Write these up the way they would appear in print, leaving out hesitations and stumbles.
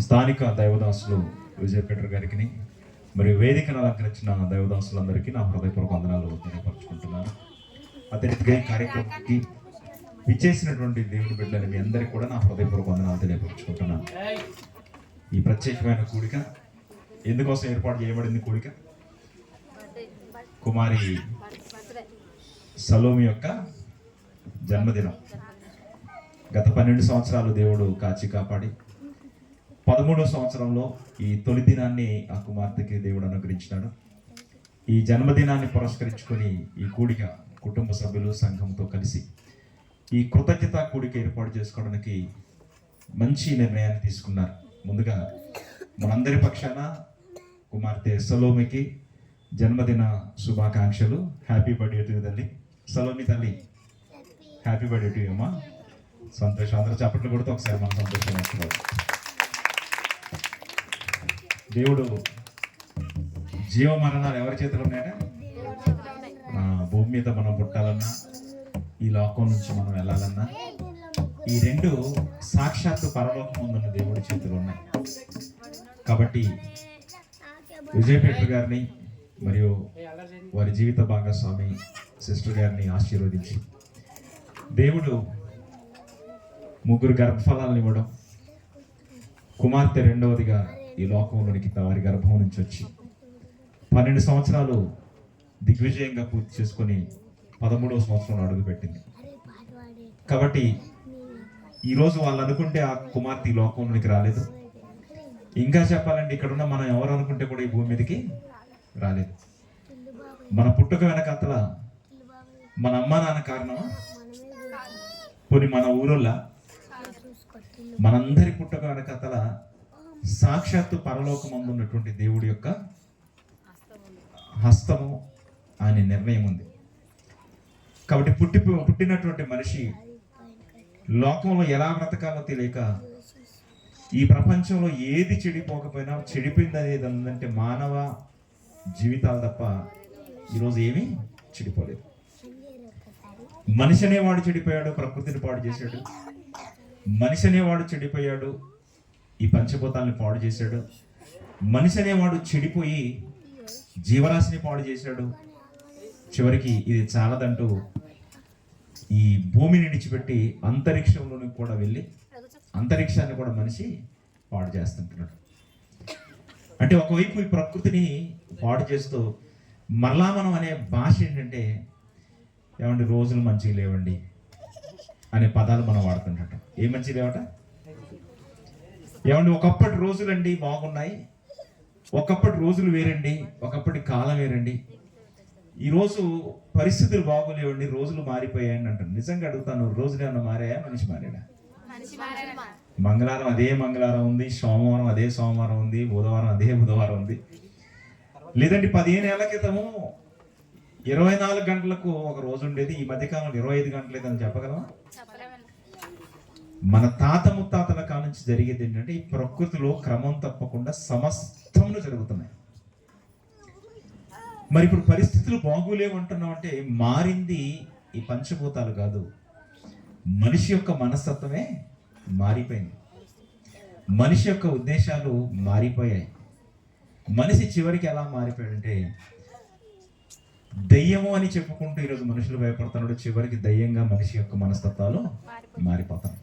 స్థానిక దైవదాసులు విజయ్ పీటర్ గారికి మరియు వేదికను అలంకరించిన దైవదాసులందరికీ నా హృదయపూర్వక వందనాలు తెలియపరుచుకుంటున్నాను. అదేవిధంగా ఈ కార్యక్రమానికి విచ్చేసినటువంటి దేవుని బిడ్డలు మీ అందరికీ కూడా నా హృదయపూర్వక వందనాలు తెలియపరుచుకుంటున్నాను. ఈ ప్రత్యేకమైన కూడిక ఎందుకోసం ఏర్పాటు చేయబడింది? కూడిక కుమారి సలోమి యొక్క జన్మదినం. గత 12 సంవత్సరాలు దేవుడు కాచి కాపాడి 13వ సంవత్సరంలో ఈ తొలి దినాన్ని ఆ కుమార్తెకి దేవుడు అనుగ్రహించినాడు. ఈ జన్మదినాన్ని పురస్కరించుకొని ఈ కూడిక కుటుంబ సభ్యులు సంఘంతో కలిసి ఈ కృతజ్ఞత కూడిక ఏర్పాటు చేసుకోవడానికి మంచి నిర్ణయాన్ని తీసుకున్నారు. ముందుగా మనందరి పక్షాన కుమార్తె సలోమికి జన్మదిన శుభాకాంక్షలు. హ్యాపీ బర్త్డే టు తల్లి సలోమి. తల్లి హ్యాపీ బర్త్డే టు అమ్మా. సంతోషం. అందరూ చప్పట్లు కొడుతూ ఒకసారి మనం సంతోషం వేసుకోవాలి. దేవుడు జీవ మరణాలు ఎవరి చేతులు ఉన్నాయట? భూమి మీద మనం పుట్టాలన్నా ఈ లోకం నుంచి మనం వెళ్ళాలన్నా ఈ రెండు సాక్షాత్తు పరలోకం ఉందన్న దేవుడి చేతులు ఉన్నాయి. కాబట్టి విజయ్ పీటర్ గారిని మరియు వారి జీవిత భాగస్వామి సిస్టర్ గారిని ఆశీర్వదించి దేవుడు 3 గర్భఫలాలను ఇవ్వడం, కుమార్తె రెండవదిగా ఈ లోకంలోనికి వారి గర్భం నుంచి వచ్చి 12 సంవత్సరాలు దిగ్విజయంగా పూర్తి చేసుకొని 13వ సంవత్సరంలో అడుగుపెట్టింది. కాబట్టి ఈరోజు వాళ్ళు అనుకుంటే ఆ కుమార్తె ఈ లోకంలోనికి రాలేదు. ఇంకా చెప్పాలంటే ఇక్కడున్న మనం ఎవరు అనుకుంటే కూడా ఈ భూమి మీదకి రాలేదు. మన పుట్టుక వెనకాతల మన అమ్మ నాన్న కారణమా? పోనీ మన ఊరోళ్ళ? మనందరి పుట్టుక వెనకాతల సాక్షాత్తు పరలోకమందు ఉన్నటువంటి దేవుడి యొక్క హస్తము, ఆయన నిర్ణయం ఉంది. కాబట్టి పుట్టినటువంటి మనిషి లోకంలో ఎలా బ్రతకాలో తెలియక ఈ ప్రపంచంలో ఏది చెడిపోకపోయినా చెడిపోయింది అనేది ఉందంటే మానవ జీవితాలు తప్ప ఈరోజు ఏమీ చెడిపోలేదు. మనిషి అనేవాడు చెడిపోయాడు, ప్రకృతిని పాడు చేశాడు. మనిషి అనేవాడు చెడిపోయాడు, ఈ పంచభూతాలను పాడు చేశాడు. మనిషి అనేవాడు చెడిపోయి జీవరాశిని పాడు చేశాడు. చివరికి ఇది చాలదంటూ ఈ భూమిని విడిచిపెట్టి అంతరిక్షంలోనికి కూడా వెళ్ళి అంతరిక్షాన్ని కూడా మనిషి పాడు చేస్తుంటున్నాడు. అంటే ఒకవైపు ఈ ప్రకృతిని పాడు చేస్తూ మరలా మనం అనే భాష ఏంటంటే ఏమండి రోజులు మంచిగా లేవండి అనే పదాలు మనం వాడుతుంటాం. ఏ మంచిగా లేవట? ఏమండి ఒకప్పటి రోజులండి బాగున్నాయి, ఒకప్పటి రోజులు వేరండి, ఒకప్పటి కాలం వేరండి, ఈరోజు పరిస్థితులు బాగోలేవండి, రోజులు మారిపోయాయని అంటారు. నిజంగా అడుగుతాను, రోజులు ఏమన్నా మారాయా? మనిషి మారాడా? మంగళవారం అదే మంగళవారం ఉంది, సోమవారం అదే సోమవారం ఉంది, బుధవారం అదే బుధవారం ఉంది. లేదంటే 15 ఏళ్ల క్రితము 24 గంటలకు ఒక రోజు ఉండేది, ఈ మధ్యకాలంలో 25 గంటలు లేదని చెప్పగలమా? మన తాత ముత్తాతల కాలం నుంచి జరిగేది ఏంటంటే ఈ ప్రకృతిలో క్రమం తప్పకుండా సమస్తములు జరుగుతున్నాయి. మరి ఇప్పుడు పరిస్థితులు బాగోలేవు అంటున్నాం అంటే మారింది ఈ పంచభూతాలు కాదు, మనిషి యొక్క మనస్తత్వమే మారిపోయింది. మనిషి యొక్క ఉద్దేశాలు మారిపోయాయి. మనిషి చివరికి ఎలా మారిపోయాడంటే దయ్యము అని చెప్పుకుంటూ ఈరోజు మనుషులు భయపడుతున్నాడు. చివరికి దయ్యంగా మనిషి యొక్క మనస్తత్వాలు మారిపోతాయి.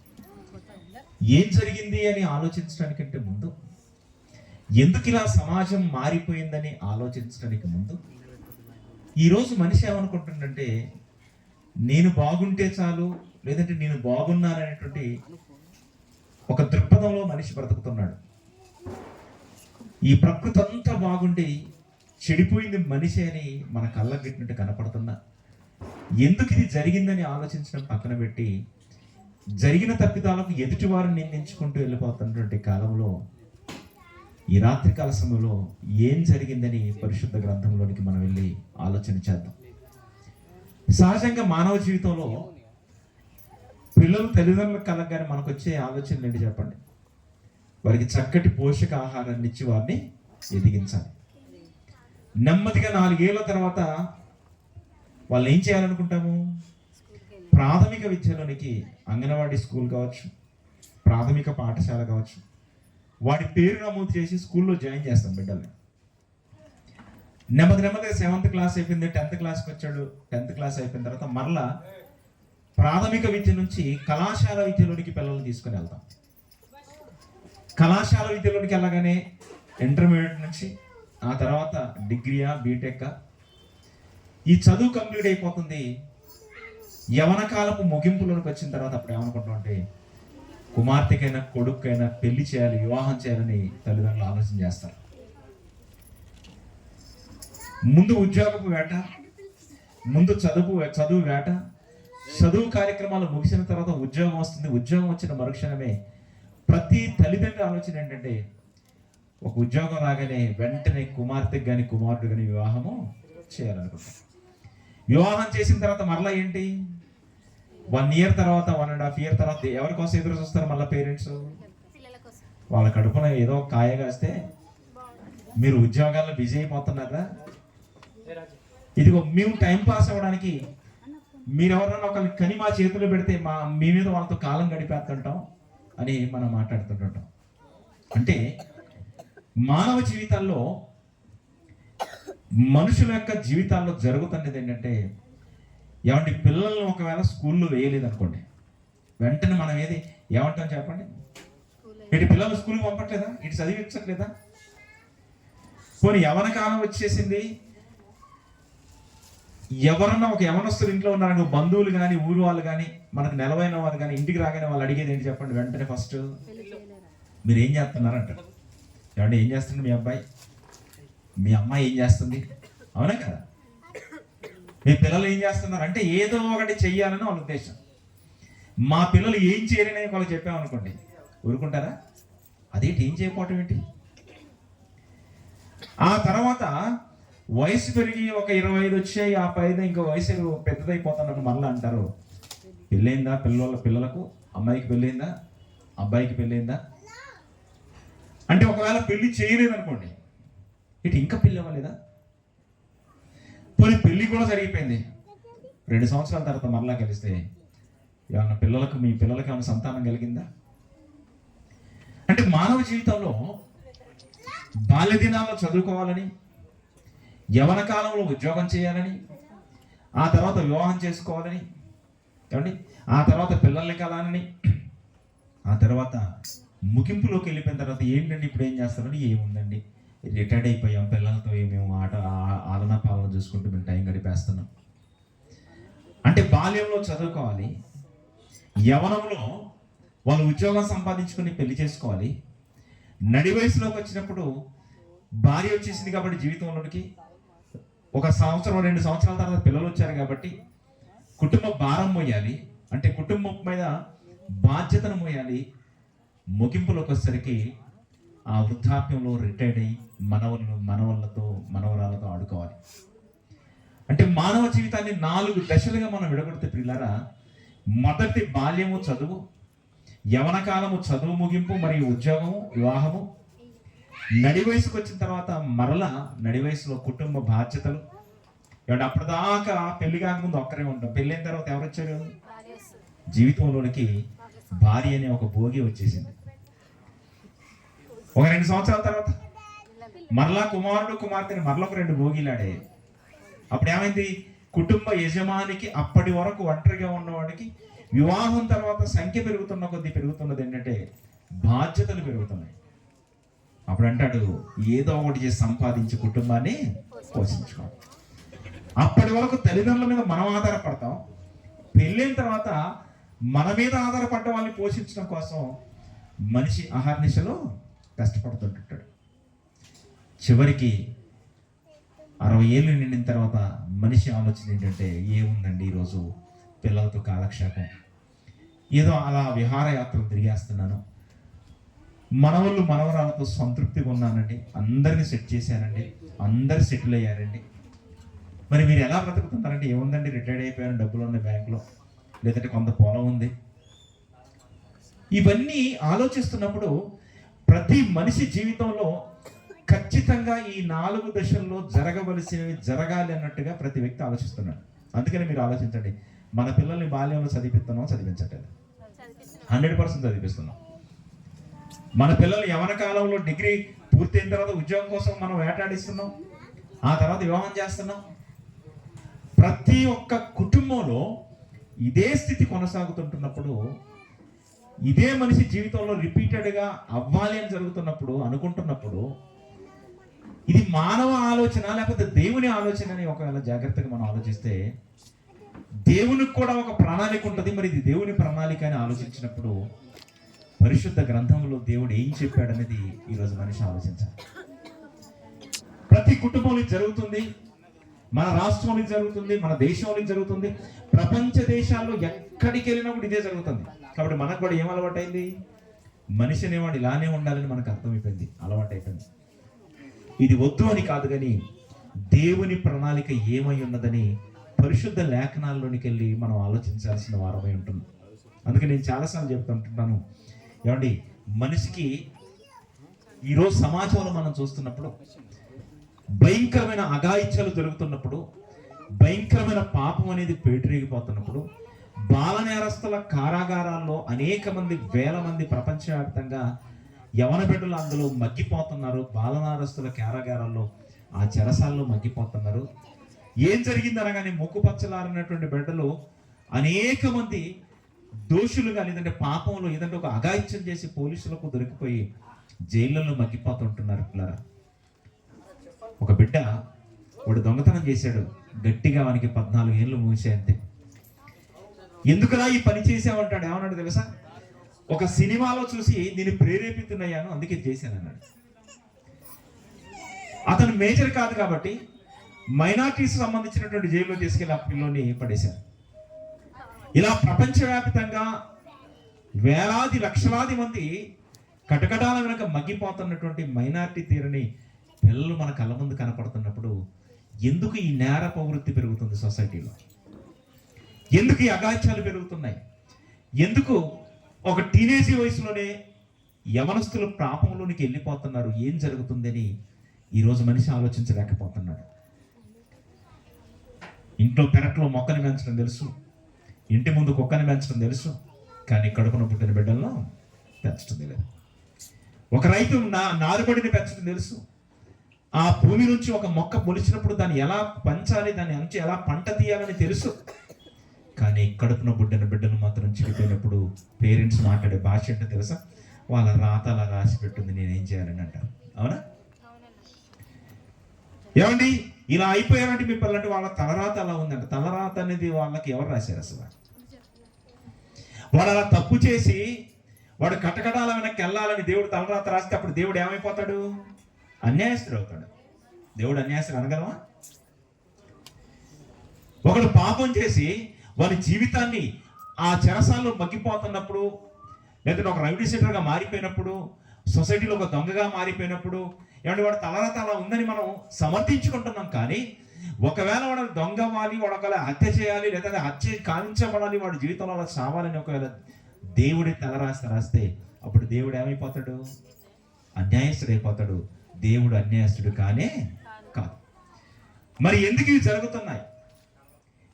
ఏం జరిగింది అని ఆలోచించడానికంటే ముందు, ఎందుకు ఇలా సమాజం మారిపోయిందని ఆలోచించడానికి ముందు, ఈరోజు మనిషి ఏమనుకుంటుందంటే నేను బాగుంటే చాలు, లేదంటే నేను బాగున్నాననేటువంటి ఒక దృక్పథంలో మనిషి బ్రతుకుతున్నాడు. ఈ ప్రకృతి అంతా బాగుండి చెడిపోయింది మనిషి అని మన కళ్ళకు గిట్టినట్టు కనపడుతున్నా ఎందుకు ఇది జరిగిందని ఆలోచించడం పక్కన పెట్టి జరిగిన తప్పిదాలకు ఎదుటివారిని నిందించుకుంటూ వెళ్ళిపోతున్నటువంటి కాలంలో ఈ రాత్రికాల సమయంలో ఏం జరిగిందని పరిశుద్ధ గ్రంథంలోనికి మనం వెళ్ళి ఆలోచన చేద్దాం. సహజంగా మానవ జీవితంలో పిల్లలు తల్లిదండ్రులకు కలగగానే మనకు వచ్చే ఆలోచనలు ఏంటి చెప్పండి? వారికి చక్కటి పోషక ఆహారాన్ని ఇచ్చి వారిని ఎదిగించాలి. నెమ్మదిగా 4 ఏళ్ల తర్వాత వాళ్ళు ఏం చేయాలనుకుంటాము? ప్రాథమిక విద్యలోనికి అంగన్వాడీ స్కూల్ కావచ్చు, ప్రాథమిక పాఠశాల కావచ్చు, వాడి పేరు నమోదు చేసి స్కూల్లో జాయిన్ చేస్తాం బిడ్డల్ని. నెమ్మదిగా 7th క్లాస్ అయిపోయింది, 10th క్లాస్కి వచ్చాడు. 10th క్లాస్ అయిపోయిన తర్వాత మరలా ప్రాథమిక విద్య నుంచి కళాశాల విద్యలోనికి పిల్లల్ని తీసుకుని వెళ్తాం. కళాశాల విద్యలోనికి వెళ్ళగానే ఇంటర్మీడియట్ నుంచి ఆ తర్వాత డిగ్రీయా బీటెక్ ఈ చదువు కంప్లీట్ అయిపోతుంది. యవన కాలపు ముగింపులోకి వచ్చిన తర్వాత అప్పుడు ఏమనుకుంటాం అంటే కుమార్తెకైనా కొడుకైనా పెళ్లి చేయాలి, వివాహం చేయాలని తల్లిదండ్రులు ఆలోచన చేస్తారు. ముందు ఉద్యోగపు వేట, ముందు చదువు వేట, చదువు కార్యక్రమాలు ముగిసిన తర్వాత ఉద్యోగం వస్తుంది. ఉద్యోగం వచ్చిన మరుక్షణమే ప్రతి తల్లిదండ్రుల ఆలోచన ఏంటంటే ఒక ఉద్యోగం రాగానే వెంటనే కుమార్తెకి కానీ కుమారుడు కానీ వివాహము చేయాలనుకుంటాం. వివాహం చేసిన తర్వాత మరలా ఏంటి, 1 year తర్వాత 1.5 year తర్వాత ఎవరి కోసం ఎదురు చూస్తారు మళ్ళీ పేరెంట్స్? వాళ్ళ కడుపున ఏదో కాయ కాస్తే మీరు ఉద్యోగాల్లో బిజీ అయిపోతున్నారా? ఇదిగో మేము టైం పాస్ అవ్వడానికి మీరు ఎవరన్నా ఒకరిని కని మా చేతులు పెడితే మీ మీద వాళ్ళతో కాలం గడిపేస్తుంటాం అని మనం మాట్లాడుతుంటాం. అంటే మానవ జీవితాల్లో, మనుషుల యొక్క జీవితాల్లో జరుగుతున్నది ఏంటంటే ఏమంటే పిల్లల్ని ఒకవేళ స్కూల్లో వేయలేదు అనుకోండి, వెంటనే మనం ఏమంటాం చెప్పండి? ఇటు పిల్లలు స్కూల్కి పంపట్లేదా, ఇటు చదివించట్లేదా? పోనీ యవన కాలం వచ్చేసింది, ఎవరన్నా ఒక యవనస్తులు ఇంట్లో ఉన్నారని బంధువులు కానీ ఊరు వాళ్ళు కానీ మనకు నెలవైన వాళ్ళు కానీ ఇంటికి రాగానే వాళ్ళు అడిగేది ఏంటి చెప్పండి? వెంటనే ఫస్ట్ మీరు ఏం చేస్తున్నారంటారు. ఏమంటే ఏం చేస్తుంది మీ అబ్బాయి, మీ అమ్మాయి ఏం చేస్తుంది? అవునా కదా? మీ పిల్లలు ఏం చేస్తున్నారు అంటే ఏదో ఒకటి చెయ్యాలని వాళ్ళ ఉద్దేశం. మా పిల్లలు ఏం చేయరని వాళ్ళకి చెప్పామనుకోండి, ఊరుకుంటారా? అదేంటి ఏం చేయకపోవటం ఏంటి? ఆ తర్వాత వయసు పెరిగి ఒక 25 వచ్చాయి, ఆ పైన ఇంకో వయసు పెద్దదైపోతున్నట్టు మళ్ళీ అంటారు పెళ్ళైందా, పిల్లలకు అమ్మాయికి పెళ్ళైందా, అబ్బాయికి పెళ్ళైందా అంటే ఒకవేళ పెళ్లి చేయలేదు అనుకోండి, ఇటు ఇంకా పెళ్ళి అవ్వలేదా? పోనీ పెళ్లి కూడా జరిగిపోయింది, 2 సంవత్సరాల తర్వాత మరలా కలిస్తే ఏమన్నా మీ పిల్లలకి ఏమైనా సంతానం కలిగిందా? అంటే మానవ జీవితంలో బాల్య దినాల్లో చదువుకోవాలని, యవన కాలంలో ఉద్యోగం చేయాలని, ఆ తర్వాత వివాహం చేసుకోవాలని, ఏమండి ఆ తర్వాత పిల్లల్ని కలాలని, ఆ తర్వాత ముగింపులోకి వెళ్ళిపోయిన తర్వాత ఏంటండి ఇప్పుడు ఏం చేస్తారని, ఏముందండి రిటైర్డ్ అయిపోయాం, పిల్లలతో మేము ఆలనా పాలన చూసుకుంటూ మేము టైం గడిపేస్తున్నాం. అంటే బాల్యంలో చదువుకోవాలి, యవనంలో వాళ్ళు ఉద్యోగం సంపాదించుకుని పెళ్లి చేసుకోవాలి, నడి వయసులోకి వచ్చినప్పుడు భార్య వచ్చేసింది కాబట్టి జీవితంలోనికి 1 సంవత్సరం 2 సంవత్సరాల తర్వాత పిల్లలు వచ్చారు కాబట్టి కుటుంబ భారం మోయాలి, అంటే కుటుంబం మీద బాధ్యతను మోయాలి. ముగింపులోకి వచ్చేసరికి ఆ వృద్ధాప్యంలో రిటైర్డ్ అయ్యి మనవరాలతో ఆడుకోవాలి. అంటే మానవ జీవితాన్ని 4 దశలుగా మనం విడగొడితే ప్రియులారా, మొదటి బాల్యము చదువు, యవన కాలము చదువు ముగింపు మరియు ఉద్యోగము వివాహము, నడి వయసుకు వచ్చిన తర్వాత మరలా నడి వయసులో కుటుంబ బాధ్యతలు. ఏమంటే అప్పటిదాకా పెళ్లి కాకముందు ఒక్కరే ఉంటాం, పెళ్ళైన తర్వాత ఎవరు వచ్చారు? జీవితంలోనికి భార్య అనే ఒక భోగి వచ్చేసింది. ఒక 2 సంవత్సరాల తర్వాత మరలా కుమారుడు కుమార్తెని మరలా ఒక 2 భోగిలాడే. అప్పుడు ఏమైంది? కుటుంబ యజమానికి అప్పటి వరకు ఒంటరిగా ఉన్నవాడికి వివాహం తర్వాత సంఖ్య పెరుగుతున్నది ఏంటంటే బాధ్యతలు పెరుగుతున్నాయి. అప్పుడు అంటాడు ఏదో ఒకటి చేసి సంపాదించి కుటుంబాన్ని పోషించుకోవాలి. అప్పటి వరకు తల్లిదండ్రుల మీద మనం ఆధారపడతాం, పెళ్ళైన తర్వాత మన మీద ఆధారపడ్డ వాళ్ళని పోషించడం కోసం మనిషి అహర్నిశలో కష్టపడుతుంటాడు. చివరికి 60 ఏళ్ళు నిండిన తర్వాత మనిషి ఆలోచన ఏంటంటే ఏముందండి ఈరోజు పిల్లలతో కాలక్షేపం, ఏదో అలా విహారయాత్రలు తిరిగేస్తున్నాను, మనవరాలతో సంతృప్తిగా ఉన్నానండి, అందరినీ సెట్ చేశానండి, అందరు సెటిల్ అయ్యారండి. మరి మీరు ఎలా బ్రతుకుతున్నారంటే ఏముందండి రిటైర్డ్ అయిపోయాను, డబ్బులు ఉన్నాయి బ్యాంకులో, లేదంటే కొంత పొలం ఉంది. ఇవన్నీ ఆలోచిస్తున్నప్పుడు ప్రతి మనిషి జీవితంలో ఖచ్చితంగా ఈ 4 దశల్లో జరగవలసినవి జరగాలి అన్నట్టుగా ప్రతి వ్యక్తి ఆలోచిస్తున్నాడు. అందుకని మీరు ఆలోచించండి, మన పిల్లల్ని బాల్యంలో చదివిస్తున్నాం, చదివించట్లేదు? 100% చదివిస్తున్నాం. మన పిల్లలు యవన కాలంలో డిగ్రీ పూర్తయిన తర్వాత ఉద్యోగం కోసం మనం వేటాడిస్తున్నాం, ఆ తర్వాత వివాహం చేస్తున్నాం. ప్రతి ఒక్క కుటుంబంలో ఇదే స్థితి కొనసాగుతుంటున్నప్పుడు, ఇదే మనిషి జీవితంలో రిపీటెడ్గా అవ్వాలి అని జరుగుతున్నప్పుడు, అనుకుంటున్నప్పుడు, ఇది మానవ ఆలోచన లేకపోతే దేవుని ఆలోచన అని ఒకవేళ జాగ్రత్తగా మనం ఆలోచిస్తే, దేవునికి కూడా ఒక ప్రణాళిక ఉంటుంది. మరి ఇది దేవుని ప్రణాళిక అని ఆలోచించినప్పుడు పరిశుద్ధ గ్రంథంలో దేవుడు ఏం చెప్పాడనేది ఈరోజు మనిషి ఆలోచించాలి. ప్రతి కుటుంబంలో జరుగుతుంది, మన రాష్ట్రంలో జరుగుతుంది, మన దేశంలో జరుగుతుంది, ప్రపంచ దేశాల్లో ఎక్కడికి వెళ్ళినప్పుడు ఇదే జరుగుతుంది. కాబట్టి మనకు కూడా ఏం అలవాటైంది? మనిషి అనేవాడు ఇలానే ఉండాలని మనకు అర్థమైపోయింది, అలవాటైపోయింది. ఇది వద్దు అని కాదు, కానీ దేవుని ప్రణాళిక ఏమై ఉన్నదని పరిశుద్ధ లేఖనాల్లోనికి వెళ్ళి మనం ఆలోచించాల్సిన వారమై ఉంటుంది. అందుకే నేను చాలాసార్లు చెప్తుంటున్నాను, ఏమండి, మనిషికి ఈరోజు సమాజంలో మనం చూస్తున్నప్పుడు భయంకరమైన అఘాయిత్యాలు జరుగుతున్నప్పుడు, భయంకరమైన పాపం అనేది పేటరేగిపోతున్నప్పుడు, బాల నేరస్తుల కారాగారాల్లో అనేక మంది, వేల మంది ప్రపంచవ్యాప్తంగా యవన బిడ్డలు అందులో మగ్గిపోతున్నారు. బాల నేరస్తుల కారాగారాల్లో, ఆ చెరసాల్లో మగ్గిపోతున్నారు. ఏం జరిగింది అనగానే ముక్కుపచ్చలారినటువంటి బిడ్డలు అనేక మంది దోషులుగా, లేదంటే పాపంలో ఏదంటే ఒక అఘాయిత్యం చేసి పోలీసులకు దొరికిపోయి జైళ్ళలో మగ్గిపోతుంటున్నారు. పిల్లరా, ఒక బిడ్డ వాడు దొంగతనం చేశాడు, గట్టిగా వానికి 14 ఏళ్ళు మూసే అంతే. ఎందుకురా ఈ పని చేసావంటాడు. ఏమన్నాడు తెలుసా? ఒక సినిమాలో చూసి నేను ప్రేరేపితున్నాను, అందుకే చేశాను అన్నాడు. అతను మేజర్ కాదు కాబట్టి మైనారిటీస్ సంబంధించినటువంటి జైల్లో తీసుకెళ్ళి ఆ పిల్లోని పడేశారు. ఇలా ప్రపంచవ్యాప్తంగా వేలాది లక్షలాది మంది కటకటాల వెనక మగ్గిపోతున్నటువంటి మైనారిటీ తీరని పిల్లలు మన కళ్ళ ముందు కనపడుతున్నప్పుడు ఎందుకు ఈ నేర ప్రవృత్తి పెరుగుతుంది సొసైటీలో? ఎందుకు ఈ అగాత్యాలు పెరుగుతున్నాయి? ఎందుకు ఒక టీనేజీ వయసులోనే యవనస్తులు పాపంలోనికి వెళ్ళిపోతున్నారు? ఏం జరుగుతుందని ఈరోజు మనిషి ఆలోచించలేకపోతున్నాడు. ఇంట్లో పెరట్లో మొక్కని పెంచడం తెలుసు, ఇంటి ముందు కుక్కని పెంచడం తెలుసు, కానీ కడుపున పుట్టిన బిడ్డలను పెంచడం తెలియదు. ఒక రైతు నారుబడిని పెంచడం తెలుసు, ఆ భూమి నుంచి ఒక మొక్క మొలిచినప్పుడు దాన్ని ఎలా పంచాలి, దాన్ని అంచి ఎలా పంట తీయాలని తెలుసు. కానీ కడుపున పుట్టిన బిడ్డలు మాత్రం చిరిపోయినప్పుడు పేరెంట్స్ మాట్లాడే భాష అంటే తెలుసా? వాళ్ళ రాత అలా రాసి పెట్టింది, నేనేం చేయాలని అంటారు. అవునా? ఏమండి, ఇలా అయిపోయారంటే మీ పిల్లలంటే వాళ్ళ తలరాత అలా ఉందంట. తలరాత అనేది వాళ్ళకి ఎవరు రాశారు అసలు? వాడు అలా తప్పు చేసి వాడు కటకటాల వెనక్కి వెళ్ళాలని దేవుడు తలరాత రాస్తే అప్పుడు దేవుడు ఏమైపోతాడు? అన్యాయస్తుడు అవుతాడు. దేవుడు అన్యాయస్తుడు అనగలమా? ఒకడు పాపం చేసి వాడి జీవితాన్ని ఆ చెరసాల్లో మగ్గిపోతున్నప్పుడు, లేదంటే ఒక రౌడీ షీటర్గా మారిపోయినప్పుడు, సొసైటీలో ఒక దొంగగా మారిపోయినప్పుడు, ఏమంటే వాడు తలరాత అలా ఉందని మనం సమర్థించుకుంటున్నాం. కానీ ఒకవేళ వాడు దొంగ వాలి, వాడు ఒకవేళ హత్య చేయాలి, లేదంటే హత్య కావించబడాలి, వాడి జీవితంలో అలా సావాలని ఒకవేళ దేవుడి రాస్తే అప్పుడు దేవుడు ఏమైపోతాడు? అన్యాయస్తుడు అయిపోతాడు. దేవుడు అన్యాయస్తుడు కానే కాదు. మరి ఎందుకు ఇవి జరుగుతున్నాయి?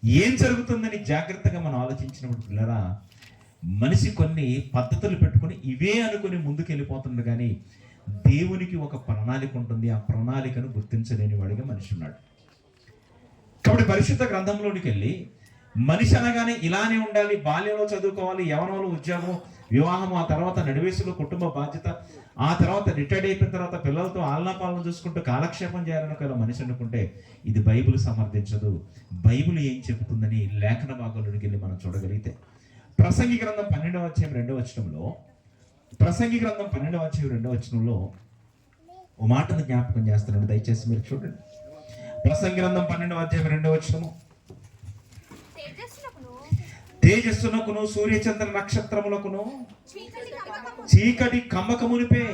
ఏం జరుగుతుందని జాగ్రత్తగా మనం ఆలోచించినప్పుడు పిల్లరా, మనిషి కొన్ని పద్ధతులు పెట్టుకుని ఇవే అనుకుని ముందుకు వెళ్ళిపోతుంది. కానీ దేవునికి ఒక ప్రణాళిక ఉంటుంది. ఆ ప్రణాళికను గుర్తించలేని వాడిగా మనిషి ఉన్నాడు. కాబట్టి పరిశుద్ధ గ్రంథంలోనికి వెళ్ళి మనిషి అనగానే ఇలానే ఉండాలి, బాల్యంలో చదువుకోవాలి, యవనంలో ఉద్యోగం, వివాహం, ఆ తర్వాత నడివేసులో కుటుంబ బాధ్యత, ఆ తర్వాత రిటైర్డ్ అయిపోయిన తర్వాత పిల్లలతో ఆలనాపాలన చూసుకుంటూ కాలక్షేపం చేయాలని ఒకవేళ మనిషి అనుకుంటే ఇది బైబిల్ సమర్థించదు. బైబిల్ ఏం చెబుతుందని లేఖన భాగంలోకి వెళ్ళి మనం చూడగలిగితే ప్రసంగి గ్రంథం 12వ అధ్యాయం 2వ వచనంలో, ప్రసంగి గ్రంథం 12వ అధ్యాయం 2వ వచనంలో ఓ మాటను జ్ఞాపకం చేస్తున్నాడు. దయచేసి మీరు చూడండి. ప్రసంగి గ్రంథం 12వ అధ్యాయం 2వ వచనము, తేజస్సునకును సూర్యచంద్ర నక్షత్రములకును చీకటి కమ్మకమునిపే,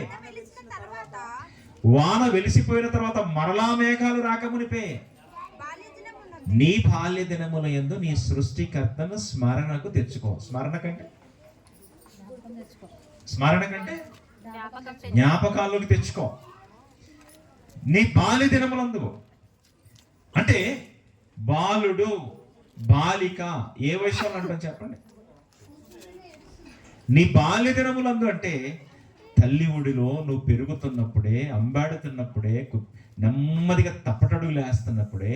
వాన వెలిసిపోయిన తర్వాత మరలా మేఘాలు రాకమునిపే, నీ బాల్య దినముల యందు నీ సృష్టికర్తను స్మరణకు తెచ్చుకో. స్మరణ కంటే జ్ఞాపకాల్లోకి తెచ్చుకో. నీ బాల్య దినములందు అంటే బాలుడు, బాలిక ఏ వయసులో అంటాం చెప్పండి? నీ బాల్య దినములందు అంటే తల్లి ఒడిలో నువ్వు పెరుగుతున్నప్పుడే, అంబాడుతున్నప్పుడే, నెమ్మదిగా తప్పటడుగులు వేస్తున్నప్పుడే,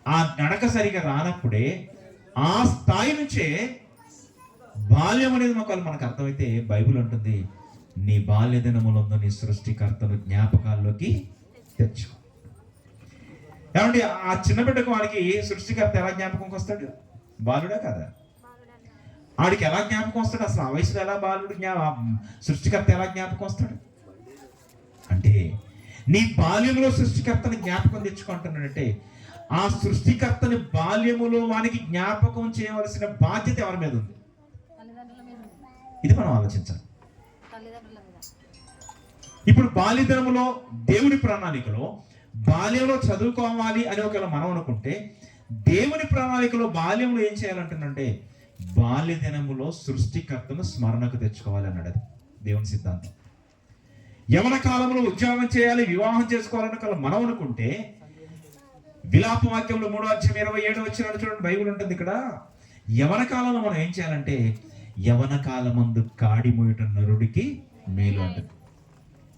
ఆ నడక సరిగా రానప్పుడే, ఆ స్థాయి నుంచే బాల్యం అనేది మనకు అర్థమైతే బైబిల్ ఉంటుంది, నీ బాల్య దినములందు నీ సృష్టికర్తను జ్ఞాపకాల్లోకి తెచ్చు. ఏమంటే ఆ చిన్న బిడ్డకు వాడికి సృష్టికర్త ఎలా జ్ఞాపకంకి వస్తాడు? బాలుడా కదా? ఆడికి ఎలా జ్ఞాపకం వస్తాడు? అసలు ఆ వయసులో ఎలా బాలుడు సృష్టికర్త ఎలా జ్ఞాపకం వస్తాడు? అంటే నీ బాల్యంలో సృష్టికర్తని జ్ఞాపకం తెచ్చుకుంటున్నాడంటే, ఆ సృష్టికర్తని బాల్యములో వానికి జ్ఞాపకం చేయవలసిన బాధ్యత ఎవరి మీద ఉంది? ఇది మనం ఆలోచించాలి. ఇప్పుడు బాల్యదినములో దేవుని ప్రణాళికలో బాల్యంలో చదువుకోవాలి అని ఒకవేళ మనం అనుకుంటే, దేవుని ప్రణాళికలో బాల్యంలో ఏం చేయాలంటుందంటే, బాల్య దినములో సృష్టికర్తను స్మరణకు తెచ్చుకోవాలి అన్నాడు. అది దేవుని సిద్ధాంతం. యవన కాలంలో ఉద్యోగం చేయాలి, వివాహం చేసుకోవాలని మనం అనుకుంటే, విలాప వాక్యంలో 3:27 చూడండి, బైబిల్ ఉంటుంది ఇక్కడ. యవన కాలంలో మనం ఏం చేయాలంటే, యవన కాలమందు కాడి మోయట నరుడికి మేలు అంటుంది.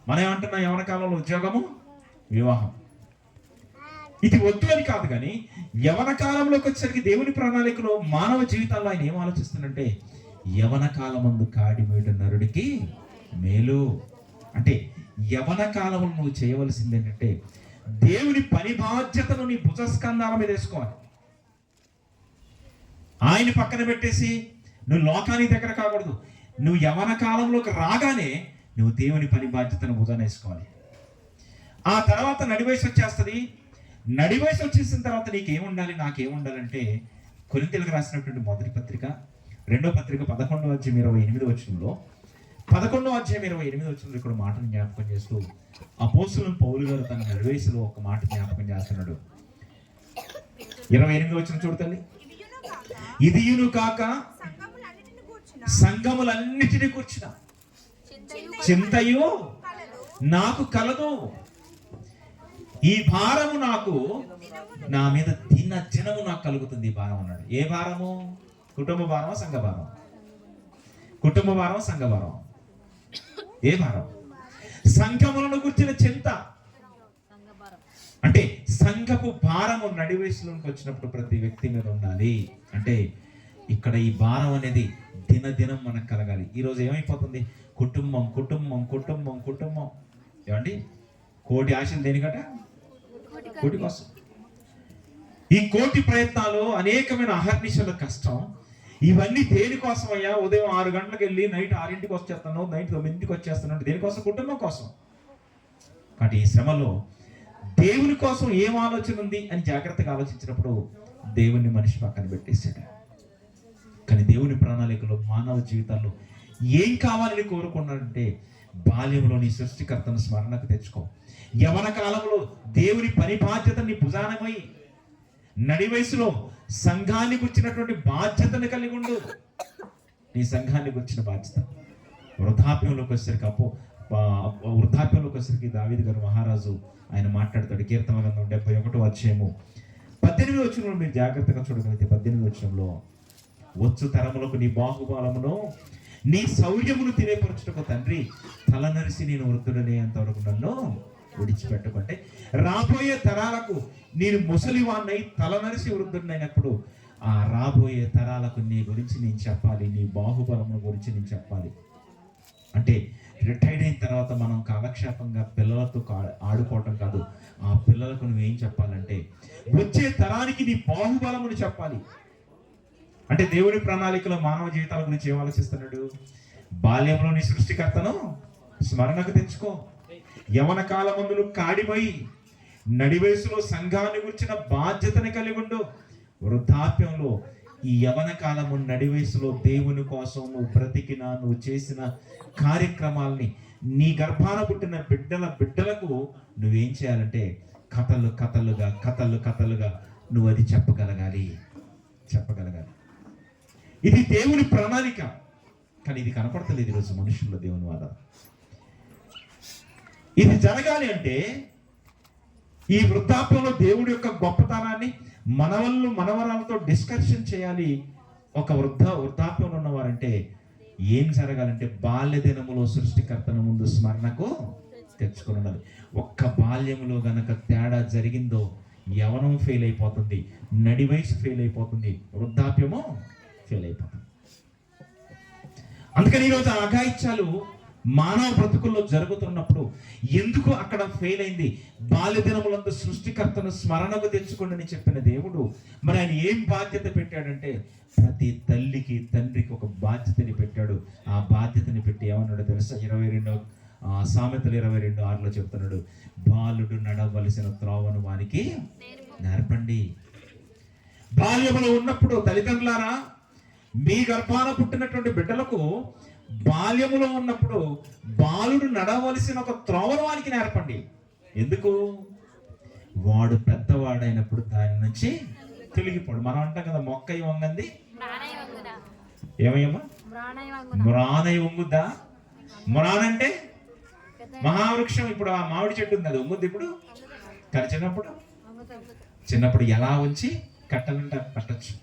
మనం ఏమంటున్నాం? యవన కాలంలో ఉద్యోగము, వివాహం. ఇది వద్దు అని కాదు, కానీ యవన కాలంలోకి వచ్చేసరికి దేవుని ప్రణాళికలో మానవ జీవితాల్లో ఆయన ఏం ఆలోచిస్తుందంటే, యవన కాలమందు కాడి మోయట నరుడికి మేలు. అంటే యవన కాలంలో నువ్వు చేయవలసింది ఏంటంటే, దేవుని పని బాధ్యతను నీ భుజస్కంధాల మీద వేసుకోవాలి. ఆయన పక్కన పెట్టేసి నువ్వు లోకానికి దగ్గర కాకూడదు. నువ్వు యవన కాలంలోకి రాగానే నువ్వు దేవుని పని బాధ్యతను భుజాన వేసుకోవాలి. ఆ తర్వాత నడివయసు వచ్చేస్తుంది. నడివయసు వచ్చేసిన తర్వాత నీకేముండాలి, నాకేముండాలంటే, కొరింథీయులకు రాసినటువంటి మొదటి పత్రిక 2వ పత్రిక 11:28 11:28 ఇక్కడ మాటను జ్ఞాపకం చేస్తూ అపోస్తలుడైన పౌలు గారు తన నడివయసులో ఒక మాట జ్ఞాపకం చేస్తున్నాడు. 28 చూడతల్లి. ఇదియును కాక సంఘములన్నిటిని కూర్చిన చింతయు నాకు కలదు, ఈ భారము నాకు, నా మీద దినము నాకు కలుగుతుంది. ఈ భారం అన్నాడు. ఏ భారము? కుటుంబ భారమా, సంఘ భారం? కుటుంబ భారం, సంఘ భారం? ఏ భారం? సంఘములను గుర్చిన చింత. అంటే సంఘపు భారము నడివయసులోకి వచ్చినప్పుడు ప్రతి వ్యక్తి మీద ఉండాలి. అంటే ఇక్కడ ఈ భారం అనేది దినదినం మనకు కలగాలి. ఈరోజు ఏమైపోతుంది? కుటుంబం కుటుంబం కుటుంబం కుటుంబం. ఏమండి? కోటి ఆశలు దేనికట? కోటి కోసం. ఈ కోటి ప్రయత్నాలు, అనేకమైన అహర్నిశల కష్టం, ఇవన్నీ దేనికోసం అయ్యా? ఉదయం 6 గంటలకు వెళ్ళి నైట్ 6ంటికి వచ్చేస్తాను, నైట్ 9ంటికి వచ్చేస్తాను. దేనికోసం? కుటుంబం కోసం. కాబట్టి ఈ శ్రమలో దేవుని కోసం ఏం ఆలోచన ఉంది అని జాగ్రత్తగా ఆలోచించినప్పుడు దేవుణ్ణి మనిషి పక్కన పెట్టేశాడు. కానీ దేవుని ప్రణాళికలో మానవ జీవితాల్లో ఏం కావాలని కోరుకున్నాడంటే, బాల్యంలో నీ సృష్టికర్తను స్మరణకు తెచ్చుకో. యవన కాలంలో దేవుని పని బాధ్యతని భుజానమై, నడి వయసులో సంఘాన్ని గుర్చినటువంటి బాధ్యతను కలిగి ఉండు. నీ సంఘాన్ని గుర్చిన బాధ్యత. వృద్ధాప్యంలోకి వచ్చేసరికి దావీదు గారు మహారాజు ఆయన మాట్లాడతాడు. కీర్తన గ్రంథం 71:18 మీరు జాగ్రత్తగా చూడగలిగితే 18 వచ్చు తరములకు నీ బాహుబలమును నీ శౌర్యమును తెలియపరచుటకు తండ్రి తలనరిసి నేను వృద్ధుడనే అంతవరకు నన్ను విడిచిపెట్టకుంటే, రాబోయే తరాలకు నేను ముసలివాణ్ణై తలనరిసి వృద్ధుడినైనప్పుడు ఆ రాబోయే తరాలకు నీ గురించి నేను చెప్పాలి, నీ బాహుబలమును గురించి నేను చెప్పాలి. అంటే రిటైర్డ్ అయిన తర్వాత మనం కాలక్షేపంగా పిల్లలతో ఆడుకోవటం కాదు, ఆ పిల్లలకు నువ్వేం చెప్పాలంటే వచ్చే తరానికి నీ బాహుబలమును చెప్పాలి. అంటే దేవుని ప్రణాళికలో మానవ జీవితాల గురించి ఏం ఆలోచిస్తున్నాడు? బాల్యంలో నీ సృష్టికర్తను స్మరణకు తెచ్చుకో. యవన కాలమందులు కాడిపోయి నడి వయసులో సంఘాన్ని గురించిన బాధ్యతని కలిగి ఉండు. వృద్ధాప్యంలో ఈ యవన కాలము నడి వయసులో దేవుని కోసం నువ్వు బ్రతికిన, నువ్వు చేసిన కార్యక్రమాలని నీ గర్భాన పుట్టిన బిడ్డలకు నువ్వేం చేయాలంటే కథలుగా నువ్వు అది చెప్పగలగాలి. ఇది దేవుని ప్రణాళిక. కానీ ఇది కనపడతలేదు ఈరోజు మనుషుల్లో దేవుని వాద. ఇది జరగాలి అంటే ఈ వృద్ధాప్యంలో దేవుడి యొక్క గొప్పతనాన్ని మనవరాలతో డిస్కషన్ చేయాలి. ఒక వృద్ధాప్యంలో ఉన్నవారంటే ఏం జరగాలంటే బాల్య దినములో సృష్టికర్తను ముందు స్మరణకు తెచ్చుకుని ఉండాలి. ఒక్క బాల్యములో గనక తేడా జరిగిందో యవనం ఫెయిల్ అయిపోతుంది, నడి వయసు ఫెయిల్ అయిపోతుంది, వృద్ధాప్యము ఫెయిల్ అయిపోతుంది. అందుకని ఈరోజు అఘాయిత్యాలు మానవ బ్రతుకుల్లో జరుగుతున్నప్పుడు ఎందుకు అక్కడ ఫెయిల్ అయింది? బాల్య దినములందు సృష్టికర్తను స్మరణకు తెచ్చుకోండి అని చెప్పిన దేవుడు మరి ఆయన ఏం బాధ్యత పెట్టాడంటే ప్రతి తల్లికి తండ్రికి ఒక బాధ్యతని పెట్టాడు. ఆ బాధ్యతని పెట్టి ఏమన్నాడు తెలుసా? 22 సామెతలు 22:6 చెప్తున్నాడు, బాలుడు నడవలసిన త్రోవను వానికి నేర్పండి. బాల్యములో ఉన్నప్పుడు తల్లిదండ్రులారా, మీ గర్భాన పుట్టినటువంటి బిడ్డలకు బాల్యములో ఉన్నప్పుడు బాలుడు నడవలసిన ఒక త్రోవను వానికి నేర్పండి. ఎందుకు? వాడు పెద్దవాడైనప్పుడు దాని నుంచి తొలగిపోడు. మనం అంటాం కదా, మొక్క వంగంది ఏమయ్యమ్మా? మ్రానై వంగుద్దా? మ్రానంటే మహావృక్షం. ఇప్పుడు ఆ మామిడి చెట్టు ఉంది, అది వంగుద్ది ఇప్పుడు. కానీ చిన్నప్పుడు ఎలా ఉంచి కట్టాలంటే కట్టచ్చు.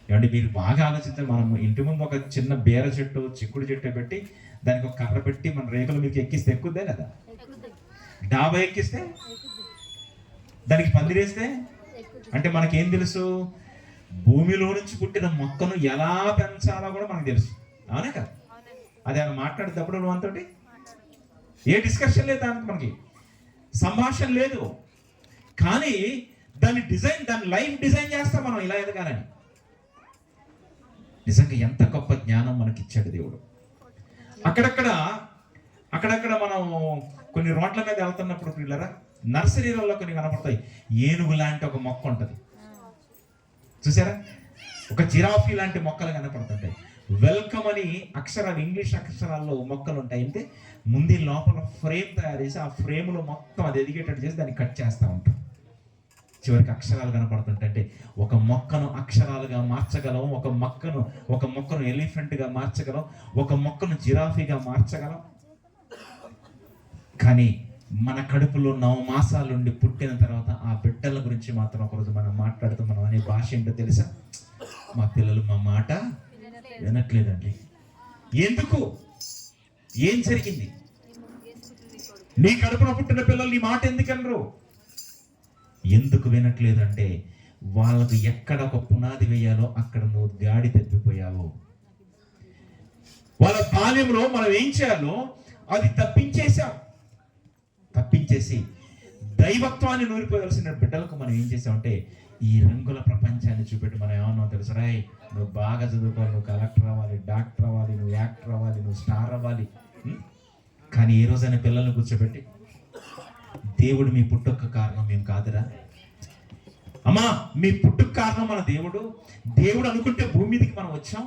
ఏమంటే మీరు బాగా ఆలోచించాలి. మనం ఇంటి ముందు ఒక చిన్న బీర చెట్టు, చిక్కుడు చెట్టు పెట్టి దానికి ఒక కర్ర పెట్టి మన రేకులు మీకు ఎక్కిస్తే ఎక్కుద్దే కదా? డాబా ఎక్కిస్తే, దానికి పందిరేస్తే, అంటే మనకేం తెలుసు? భూమిలో నుంచి పుట్టిన మొక్కను ఎలా పెంచాలో కూడా మనకు తెలుసు, అవునే కదా? అది ఆయన మాట్లాడేటప్పుడు మనతోటి ఏ డిస్కషన్ లేదు, దానికి మనకి సంభాషణ లేదు. కానీ దాని డిజైన్, దాని లైఫ్ డిజైన్ చేస్తాం మనం ఇలా ఎదగాలని. నిజంగా ఎంత గొప్ప జ్ఞానం మనకి ఇచ్చాడు దేవుడు. అక్కడక్కడ మనం కొన్ని రోడ్ల మీద వెళ్తున్నప్పుడు పిల్లరా, నర్సరీలలో కొన్ని కనపడతాయి. ఏనుగు లాంటి ఒక మొక్క ఉంటుంది, చూసారా? ఒక జిరాఫీ లాంటి మొక్కలు కనపడుతుంటాయి. వెల్కమ్ అని అక్షరాలు, ఇంగ్లీష్ అక్షరాల్లో మొక్కలు ఉంటాయి. అంటే ముందు లోపల ఫ్రేమ్ తయారు చేసి ఆ ఫ్రేమ్లో మొత్తం అది ఎదిగేటట్టు చేసి దాన్ని కట్ చేస్తూ ఉంటాం. చివరికి అక్షరాలు కనపడుతుంటే ఒక మొక్కను అక్షరాలుగా మార్చగలం, ఒక మొక్కను ఎలిఫెంట్గా మార్చగలం, ఒక మొక్కను జిరాఫీగా మార్చగలం. కానీ మన కడుపులో 9 మాసాలుండి పుట్టిన తర్వాత ఆ బిడ్డల గురించి మాత్రం ఒకరోజు మనం మాట్లాడుతూ మనం అనే భాష ఏంటో తెలుసా? మా పిల్లలు మా మాట వినట్లేదండి. ఎందుకు? ఏం జరిగింది? నీ కడుపున పుట్టిన పిల్లలు నీ మాట ఎందుకనరు? ఎందుకు వినట్లేదంటే వాళ్ళకు ఎక్కడ ఒక పునాది వేయాలో అక్కడ నువ్వు గాడి తప్పిపోయావు. వాళ్ళ బాల్యంలో మనం ఏం చేయాలో అది తప్పించేసి దైవత్వాన్ని నూరిపోయాల్సిన బిడ్డలకు మనం ఏం చేసామంటే ఈ రంగుల ప్రపంచాన్ని చూపెట్టి మనం ఏమన్నా తెలుసు, రాయ్ నువ్వు బాగా చదువుకోవాలి, నువ్వు కలెక్టర్ అవ్వాలి, డాక్టర్ అవ్వాలి, నువ్వు యాక్టర్ అవ్వాలి, నువ్వు స్టార్ అవ్వాలి. కానీ ఏ రోజైనా పిల్లల్ని కూర్చోబెట్టి దేవుడు మీ పుట్టుక కారణం మేము కాదురా అమ్మా, మీ పుట్టుక కారణం మన దేవుడు అనుకుంటే భూమి మీదకి మనం వచ్చాం,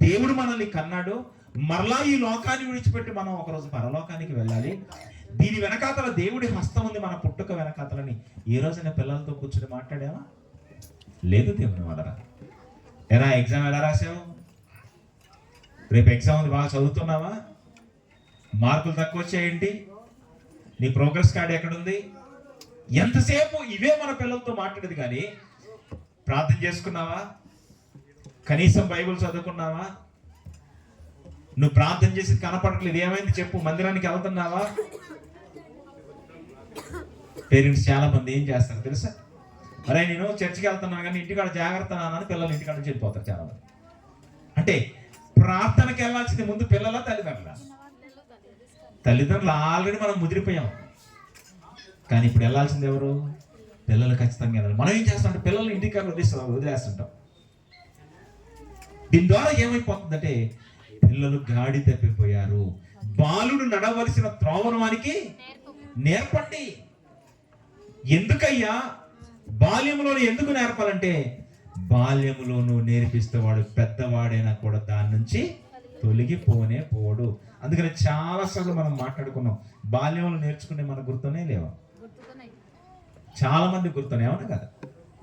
దేవుడు మనల్ని కన్నాడు, మరలా ఈ లోకాన్ని విడిచిపెట్టి మనం ఒకరోజు పరలోకానికి వెళ్ళాలి, దీని వెనకాతల దేవుడి హస్తం ఉంది మన పుట్టుక వెనకాతలని ఏ రోజైనా పిల్లలతో కూర్చొని మాట్లాడావా? లేదు. దేవుని వాళ్ళరా, ఎగ్జామ్ ఎలా రాసావు? రేపు ఎగ్జామ్ ఉంది, బాగా చదువుతున్నావా? మార్కులు తక్కువ వచ్చాయేంటి? నీ ప్రోగ్రెస్ కార్డు ఎక్కడుంది? ఎంతసేపు ఇవే మన పిల్లలతో మాట్లాడేది. కానీ ప్రార్థన చేసుకున్నావా? కనీసం బైబిల్ చదువుకున్నావా? నువ్వు ప్రార్థన చేసి కనపడట్లేదు, ఏమైంది చెప్పు? మందిరానికి వెళ్తున్నావా? పేరెంట్స్ చాలా మంది ఏం చేస్తారు తెలుసా? అరే నేను చర్చికి వెళ్తున్నాను కానీ ఇంటికాడ జాగ్రత్త అని పిల్లలు ఇంటికాడ నుంచి వెళ్ళిపోతారు చాలా మంది. అంటే ప్రార్థనకి వెళ్ళాల్సింది ముందు పిల్లల తల్లిదండ్రులు ఆల్రెడీ మనం ముదిరిపోయాం. కానీ ఇప్పుడు వెళ్ళాల్సింది ఎవరు? పిల్లలు ఖచ్చితంగా వెళ్ళాలి. మనం ఏం చేస్తామంటే పిల్లల్ని ఇంటికాడ వదిలేస్తుంటాం. దీని ద్వారా ఏమైపోతుందంటే పిల్లలు గాడి తప్పిపోయారు. బాలుడు నడవలసిన త్రోవను వానికి నేర్పండి. ఎందుకయ్యా బాల్యంలోనే ఎందుకు నేర్పాలంటే బాల్యములో నువ్వు నేర్పిస్తే వాడు పెద్దవాడైనా కూడా దాని నుంచి తొలగిపోనే పోడు. అందుకని చాలాసార్లు మనం మాట్లాడుకున్నాం, బాల్యంలో నేర్చుకునే మనకు గుర్తునే లేవా? చాలా మంది గుర్తున్నాయి, అవునా కదా?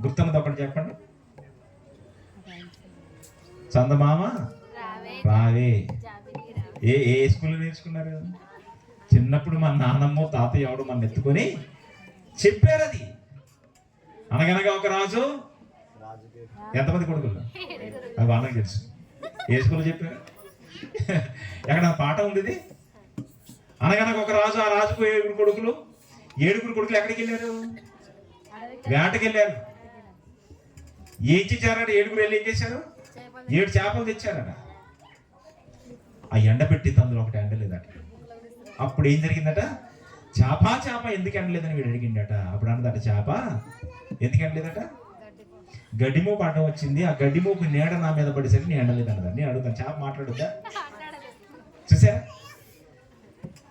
గుర్తున్నది ఒకటి చెప్పండి. చందమామ రావే. ఏ స్కూల్లో నేర్చుకున్నారు? చిన్నప్పుడు మన నాన్నమ్మ తాతయ్య ఎవడు మన ఎత్తుకొని చెప్పారు. అది అనగనగా ఒక రాజు, ఎంతమంది కొడుకులు? అవి అన్నకు తెలుసు. ఏ స్కూల్లో చెప్పారు? ఎక్కడ పాట ఉంది ఇది? అనగనగా ఒక రాజు, ఆ రాజుకు 7 కొడుకులు. 7 కొడుకులు ఎక్కడికి వెళ్ళారు? వేటకి వెళ్ళారు. ఏం చేశారట? 7 వెళ్ళి ఏం చేశారు? 7 చేపలు తెచ్చారట. ఆ ఎండబెట్టి అందులో ఒకటి ఎండలేదట. అప్పుడు ఏం జరిగిందట? చేప ఎందుకు ఎండలేదని వీడు అడిగిండట. అప్పుడు అన్నదట, చేప ఎందుకు ఎండలేదట? గడ్డిమోపు అడ్డం వచ్చింది, ఆ గడ్డిమోపు నీడ నా మీద పడేసరికి నేను ఎండలేదు అన్నదా. నేను అడుగుతాను, చేప మాట్లాడుద్దా? చూసారా?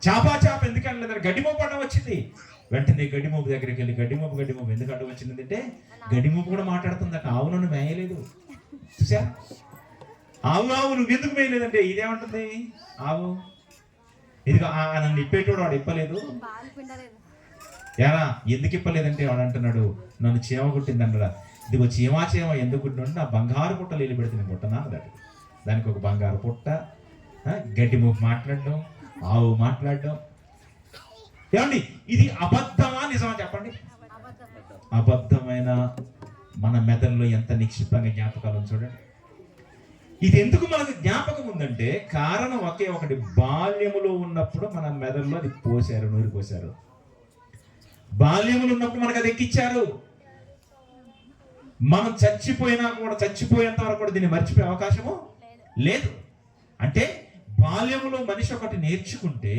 చేప ఎందుకు ఎండలేదని గడ్డిమోపు అడ్డం వచ్చింది. వెంటనే గడ్డిమోపు దగ్గరికి వెళ్ళి, గడ్డిమోపు ఎందుకు అడ్డం వచ్చింది అంటే, గడ్డిమోపు కూడా మాట్లాడుతుందట. ఆవు నన్ను మేయలేదు. చూసా? ఆవు నువ్వు ఎందుకు మేయలేదంటే ఇదేమంటుంది? ఆవు ఇదిగో నన్ను ఇప్పేటోడు వాడు ఇప్పలేదు. ఎరా ఎందుకు ఇప్పలేదంటే వాడు అంటున్నాడు, నన్ను చీమ కుట్టిందన్నడా. ఇదిగో చీమ ఎందుకు కుట్టినాడు? నా బంగారు పుట్టలు వెళ్ళి పెడితే నేను పుట్టనా అన్నట్టు. దానికి ఒక బంగారు పుట్ట, గడ్డి మూపు మాట్లాడడం, ఆవు మాట్లాడడం. ఏమండి, ఇది అబద్ధమా నిజమా చెప్పండి? అబద్ధమైన మన మెదడులో ఎంత నిక్షిప్తంగా జ్ఞాపకాలను చూడండి. ఇది ఎందుకు మనకు జ్ఞాపకం ఉందంటే కారణం ఒకే ఒకటి. బాల్యములో ఉన్నప్పుడు మన మెదడులో అది పోసారు, నూరి పోసారు. బాల్యములు ఉన్నప్పుడు మనకు అది ఎక్కిచ్చారు. మనం చచ్చిపోయినా కూడా, చచ్చిపోయేంత వరకు కూడా దీన్ని మర్చిపోయే అవకాశము లేదు. అంటే బాల్యములో మనిషి ఒకటి నేర్చుకుంటే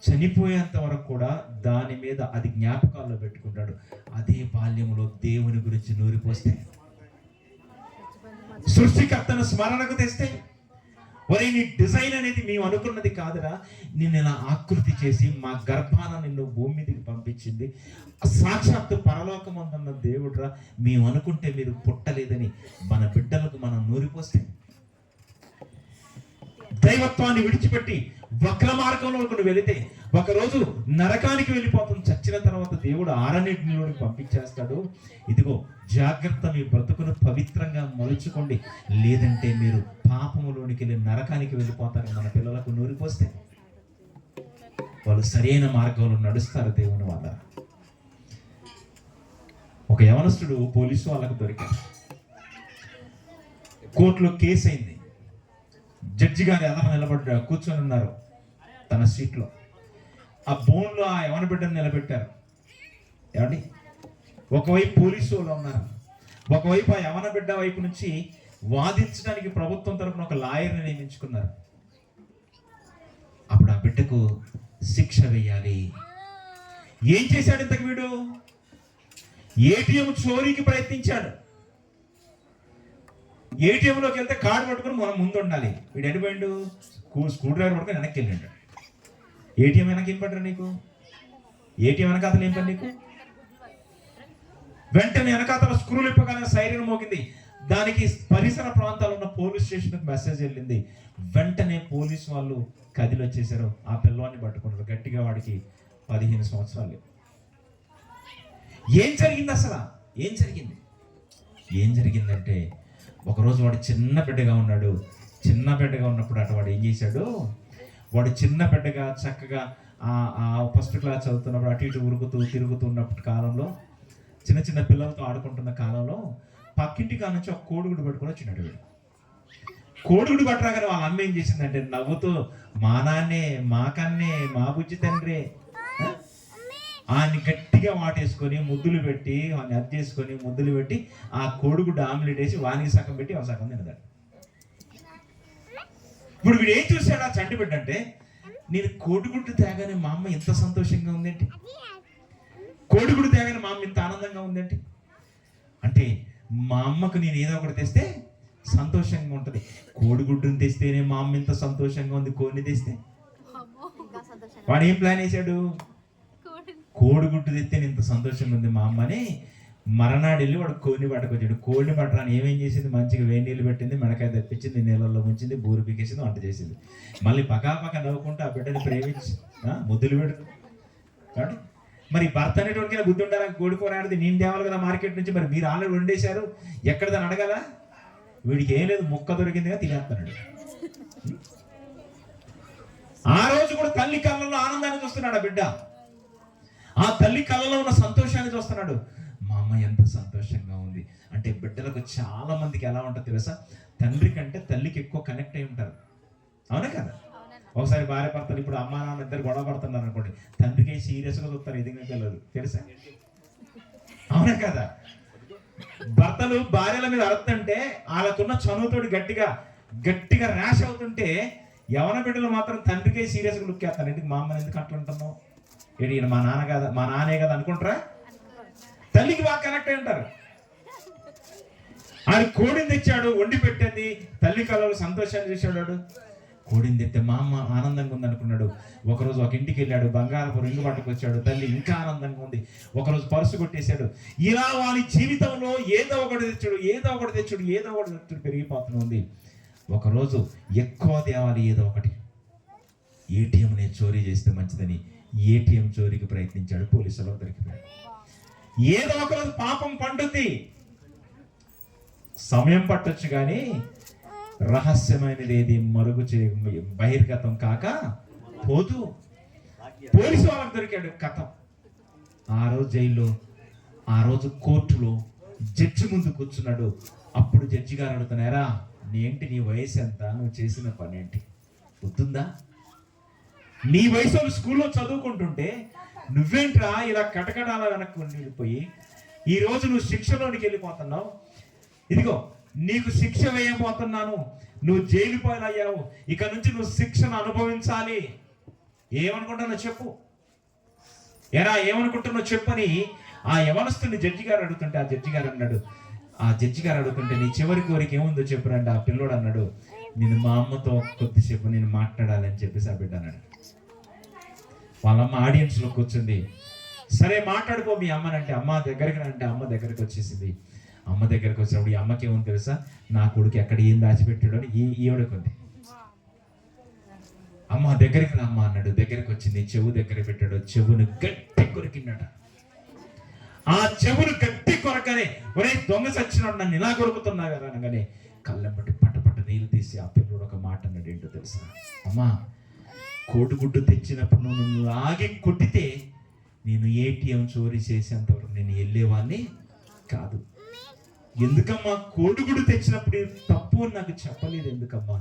చనిపోయేంత వరకు కూడా దాని మీద అది జ్ఞాపకాల్లో పెట్టుకుంటాడు. అదే బాల్యములో దేవుని గురించి నూరిపోస్తే, సృష్టికర్తను స్మరణకు తెస్తే, ఒరే నీ డిజైన్ అనేది మేము అనుకున్నది కాదురా, నిన్ను ఇలా ఆకృతి చేసి మా గర్భాన నిన్ను భూమి మీదకి పంపించింది సాక్షాత్తు పరలోకమందున్న దేవుడురా, మేము అనుకుంటే మీరు పుట్టలేదని మన బిడ్డలకు మనం నూరిపోస్తే, దైవత్వాన్ని విడిచిపెట్టి వక్ర మార్గంలో నువ్వు వెళితే ఒకరోజు నరకానికి వెళ్ళిపోతుంది. చచ్చిన తర్వాత దేవుడు ఆరన్నిటిలోకి పంపించేస్తాడు. ఇదిగో జాగ్రత్త, మీ బ్రతుకును పవిత్రంగా మలుచుకోండి, లేదంటే మీరు పాపములోనికి వెళ్ళి నరకానికి వెళ్ళిపోతారు. మన పిల్లలకు నూరిపోస్తే వాళ్ళు సరైన మార్గంలో నడుస్తారు. దేవుని వల్ల ఒక యవనస్తుడు పోలీసు వాళ్ళకు దొరికాడు. కోర్టులో కేసు అయింది. జడ్జి గారు ఎలా నిలబడ్డారు, కూర్చొని ఉన్నారు తన సీట్లో. ఆ బోన్లో ఆ యవన బిడ్డను నిలబెట్టారు. ఏమండి, ఒకవైపు పోలీసు వాళ్ళు ఉన్నారు, ఒకవైపు ఆ యవన బిడ్డ వైపు నుంచి వాదించడానికి ప్రభుత్వం తరఫున ఒక లాయర్ని నియమించుకున్నారు. అప్పుడు ఆ బిడ్డకు శిక్ష వేయాలి. ఏం చేశాడు ఇంతకు వీడు? ఏటీఎం చోరీకి ప్రయత్నించాడు. ఏటీఎంలోకి వెళ్తే కార్డు పట్టుకుని మనం ముందు ఉండాలి. వీడు ఎడిపోయిండు, స్క్రూ డ్రైవర్ పట్టుకుని వెనక్కి వెళ్ళిండు. ఏటీఎం వెనక ఏం పడ్డా నీకు? ఏటీఎం వెనకాతలు ఏం పని నీకు? వెంటనే వెనకాతల స్క్రూలు ఇప్పగానే సైరన్ మోగింది. దానికి పరిసర ప్రాంతాల్లో ఉన్న పోలీస్ స్టేషన్కి మెసేజ్ వెళ్ళింది. వెంటనే పోలీసు వాళ్ళు కదిలి వచ్చేసారు. ఆ పిల్లవాడిని పట్టుకున్నారు. గట్టిగా వాడికి 15 సంవత్సరాలు. ఏం జరిగింది అసలు? ఏం జరిగిందంటే ఒకరోజు వాడు చిన్న బిడ్డగా ఉన్నాడు. చిన్న బిడ్డగా ఉన్నప్పుడు అటు వాడు ఏం చేశాడు, వాడు చిన్న బిడ్డగా చక్కగా ఫస్ట్ క్లాస్ చదువుతున్నప్పుడు అటు ఇటు తిరుగుతూ ఉన్నప్పుడు కాలంలో, చిన్న పిల్లలతో ఆడుకుంటున్న కాలంలో పక్కింటి కాడ నుంచి ఒక కోడిగుడు పట్టుకొని వచ్చినాడు. వీడు కోడిగుడు పట్టరాగానే వాళ్ళ అమ్మ ఏం చేసిందంటే నవ్వుతూ, మా నాన్నే, మా కన్నే, మా బుజ్జి తండ్రి, ఆయన్ని గట్టిగా వాటేసుకొని ముద్దులు పెట్టి, వాడిని అద్దేసుకొని ముద్దులు పెట్టి ఆ కోడిగుడ్డు ఆమ్లెట్ వేసి వానికి సగం పెట్టి ఆ సగం తినదాడు. ఇప్పుడు వీడు ఏం చూశాడు? ఆ చంటి బిడ్డ అంటే, నేను కోడిగుడ్డు తేగానే మా అమ్మ ఇంత సంతోషంగా ఉందేంటి, కోడిగుడ్డు తేగానే మా అమ్మ ఇంత ఆనందంగా ఉందేంటి అంటే, మా అమ్మకు నేను ఏదో ఒకటి తెస్తే సంతోషంగా ఉంటుంది. కోడిగుడ్డుని తెస్తేనే మా అమ్మ ఇంత సంతోషంగా ఉంది, కోడిని తెస్తే వాడు ఏం ప్లాన్ వేసాడు? కోడిగుడ్డు తెస్తే ఇంత సంతోషంగా ఉంది మా అమ్మని. మరనాడు వెళ్ళి వాడు కోడిని పట్టుకొచ్చాడు. కోడిని పట్టరాని ఏమేం చేసింది? మంచిగా వేడి నీళ్ళు పెట్టింది, మెడకాయ తెప్పించింది, నీళ్ళల్లో ముంచింది, బూరు పీకేసింది, వంట చేసింది. మళ్ళీ పకాపక నవ్వుకుంటూ ఆ బిడ్డని ప్రేమించి ముద్దులు పెడుతుంది. కాబట్టి మరి భర్త అనేటువంటి బుద్ధి ఉండాలి. కోడి కూర ఆడితే నేను తేవాలి కదా మార్కెట్ నుంచి, మరి మీరు ఆల్రెడీ వండేశారు, ఎక్కడదని అడగల. వీడికి ఏం లేదు, ముక్క దొరికిందిగా తినేస్తున్నాడు. ఆ రోజు కూడా తల్లి కళ్ళలో ఆనందాన్ని చూస్తున్నాడు ఆ బిడ్డ. ఆ తల్లి కళ్ళలో ఉన్న సంతోషాన్ని చూస్తున్నాడు. మా అమ్మ ఎంత సంతోషంగా ఉంది అంటే, బిడ్డలకు చాలా మందికి ఎలా ఉంటుంది తెలుసా, తండ్రి కంటే తల్లికి ఎక్కువ కనెక్ట్ అయి ఉంటారు. అవునా కదా? ఒకసారి భార్య భర్తలు ఇప్పుడు అమ్మా నాన్న ఇద్దరు గొడవ పడుతున్నారు అనుకోండి, తండ్రికి సీరియస్గా చూస్తారు, ఎదిగిన పిల్లలు తెలుసా? అవునా కదా? భర్తలు భార్యల మీద అరుతుంటే వాళ్ళకున్న చనువుతోటి గట్టిగా గట్టిగా ర్యాష్ అవుతుంటే యవన బిడ్డలు మాత్రం తండ్రికే సీరియస్గా లుక్ చేస్తారు. ఎందుకు మా అమ్మని ఎందుకు అట్లా అంటున్నావు, ఏంటి ఈయన మా నాన్న కదా మా నాన్నే కదా అనుకుంటారా? తల్లికి బాగా కనెక్ట్ అయి ఉంటారు. ఆయన కోడిని తెచ్చాడు, వండి పెట్టింది, తల్లి కళలు సంతోషాన్ని చూశాడు. కోడిని తెస్తే మా అమ్మ ఆనందంగా ఉంది అనుకున్నాడు. ఒకరోజు ఒక ఇంటికి వెళ్ళాడు, బంగారపు రింగు పట్టుకొచ్చాడు, తల్లి ఇంకా ఆనందంగా ఉంది. ఒకరోజు పరుసు కొట్టేశాడు. ఇలా వాని జీవితంలో ఏదో ఒకటి తెచ్చుడు పెరిగిపోతుంది. ఒకరోజు ఎక్కువ తేవాలి ఏదో ఒకటి. ఏటీఎంని చోరీ చేస్తే మంచిదని ఏటీఎం చోరీకి ప్రయత్నించాడు, పోలీసులు దొరికిపోయాడు. ఏదో ఒకరోజు పాపం పండుద్ది, సమయం పట్టొచ్చు కానీ రహస్యమైనది ఏది బహిర్గతం కాక పోదు. పోలీసు వాళ్ళకి దొరికాడు, కథం. ఆ రోజు జైల్లో, ఆ రోజు కోర్టులో జడ్జి ముందు కూర్చున్నాడు. అప్పుడు జడ్జి గారు అడుగుతున్నారా, ఏంటి నీ వయసు ఎంత, నువ్వు చేసిన పని ఏంటి, గుర్తుందా? నీ వయసు స్కూల్లో చదువుకుంటుంటే నువ్వేంట్రా ఇలా కటకటాల వెనక్కి వెళ్ళిపోయి ఈ రోజు నువ్వు శిక్షలోనికి వెళ్ళిపోతున్నావు. ఇదిగో నీకు శిక్ష వేయబోతున్నాను, నువ్వు జైలు పాలయ్యావు, ఇక నుంచి నువ్వు శిక్షను అనుభవించాలి. ఏమనుకుంటున్నావు చెప్పు, ఎరా ఏమనుకుంటున్నావు చెప్పని ఆ యవనస్తుని జడ్జి గారు అడుగుతుంటే ఆ జడ్జి గారు అడుగుతుంటే నీ చివరి కోరిక ఏముందో చెప్పురండి. ఆ పిల్లోడు అన్నాడు, నేను మా అమ్మతో కొద్దిసేపు నేను మాట్లాడాలని చెప్పేసి ఆ బిడ్డ అన్నాడు. వాళ్ళమ్మ ఆడియన్స్ లో కూర్చుంది. సరే మాట్లాడుకో మీ అమ్మనంటే, అమ్మ దగ్గరికి రంటే అమ్మ దగ్గరికి వచ్చేసింది. అమ్మ దగ్గరికి వచ్చినప్పుడు ఈ అమ్మకి ఏమో తెలుసా, నా కొడుకు ఎక్కడ ఏం దాచిపెట్టాడు అని ఈవిడకుంది. అమ్మ దగ్గరికి రా అమ్మ అన్నాడు. దగ్గరికి వచ్చింది, చెవు దగ్గర పెట్టాడు, చెవును గట్టి కొరికిందట. ఆ చెవును గట్టి కొరకనే, ఒరే దొంగ సచ్చినాడు నన్ను ఇలా కొరుకుతున్నా కదా అనగానే కళ్ళెం బట్టి పట్టపట్ట నీళ్ళు తీసి ఆ పిల్లడు ఒక మాట అన్నాడు. ఏంటో తెలుసా, అమ్మా కోడిగుడ్డు తెచ్చినప్పుడు నువ్వు లాగి కొట్టితే నేను ఏటీఎం చోరీ చేసేంతవరకు నేను వెళ్ళేవాడిని కాదు. ఎందుకమ్మా కోడిగుడ్డు తెచ్చినప్పుడు తప్పు అని నాకు చెప్పలేదు ఎందుకమ్మా?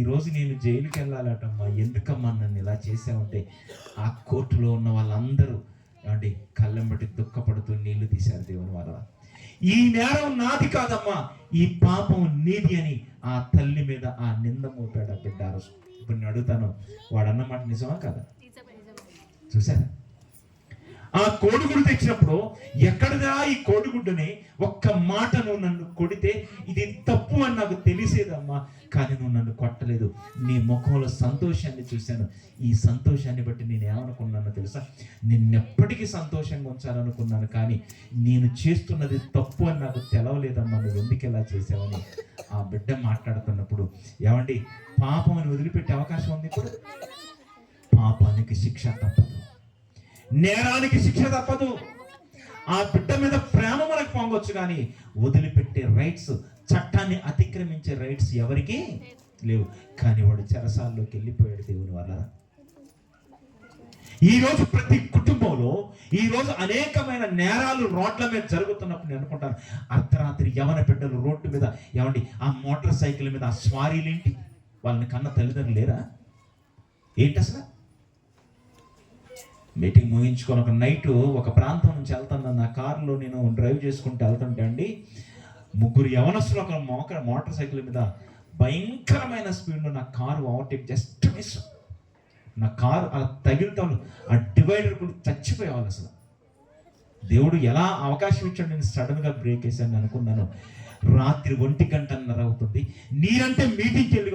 ఈరోజు నేను జైలుకి వెళ్ళాలటమ్మా, ఎందుకమ్మా నన్ను ఇలా చేసావంటే ఆ కోర్టులో ఉన్న వాళ్ళందరూ ఏమంటే కళ్ళం బట్టి దుఃఖపడుతూ నీళ్లు తీశారు. దేవుని వల్ల ఈ నేరం నాది కాదమ్మా, ఈ పాపం నీది అని ఆ తల్లి మీద ఆ నింద మోపాడు ఆ బిడ్డ. ఇప్పుడు నేను అడుగుతాను, వాడు అన్నమాట నిజమా కదా? చూసారా? ఆ కోడిగుడ్డు తెచ్చినప్పుడు ఎక్కడదా ఈ కోడిగుడ్డుని ఒక్క మాట నువ్వు నన్ను కొడితే ఇది తప్పు అని నాకు తెలిసేదమ్మా, కానీ నువ్వు నన్ను కొట్టలేదు. నీ ముఖంలో సంతోషాన్ని చూశాను. ఈ సంతోషాన్ని బట్టి నేను ఏమనుకున్నానో తెలుసా, నిన్నెప్పటికీ సంతోషంగా ఉంచాలనుకున్నాను, కానీ నేను చేస్తున్నది తప్పు అని నాకు తెలవలేదమ్మా, నువ్వు ఎందుకు ఎలా చేసావని ఆ బిడ్డ మాట్లాడుతున్నప్పుడు, ఏమండి పాపం అని వదిలిపెట్టే అవకాశం ఉంది ఇప్పుడు? పాపానికి శిక్ష తప్పదు, నేరానికి శిక్ష తప్పదు. ఆ బిడ్డ మీద ప్రేమ మనకు పొంగొచ్చు, కానీ వదిలిపెట్టే రైట్స్, చట్టాన్ని అతిక్రమించే రైట్స్ ఎవరికి లేవు. కానీ వాడు చెరసాల్లోకి వెళ్ళిపోయాడు దేవుని వల్ల. ఈ రోజు ప్రతి కుటుంబంలో ఈ రోజు అనేకమైన నేరాలు రోడ్ల మీద జరుగుతున్నప్పుడు నేను అనుకుంటాను, అర్ధరాత్రి యవన బిడ్డలు రోడ్డు మీద, ఏమండి ఆ మోటార్ సైకిల్ మీద ఆ స్వారీలేంటి, వాళ్ళని కన్న తల్లిదండ్రులు లేరా ఏంటి అసలు? మీటింగ్ ముగించుకొని ఒక నైట్ ఒక ప్రాంతం నుంచి వెళ్తాను, నా కారులో నేను డ్రైవ్ చేసుకుంటూ వెళ్తుంటే అండి, ముగ్గురు యవనస్తులు ఒక మోటార్ సైకిల్ మీద భయంకరమైన స్పీడ్లో నా కారు ఓవర్టేక్ జస్ట్ మిస్. నా కారు అలా తగిలితాను, ఆ డివైడర్ కూడా చచ్చిపోయేవాళ్ళు. అసలు దేవుడు ఎలా అవకాశం ఇచ్చాడు, నేను సడన్గా బ్రేక్ వేసాను అనుకున్నాను. రాత్రి 1:30 అవుతుంది, నేనంటే మీటింగ్కి వెళ్ళి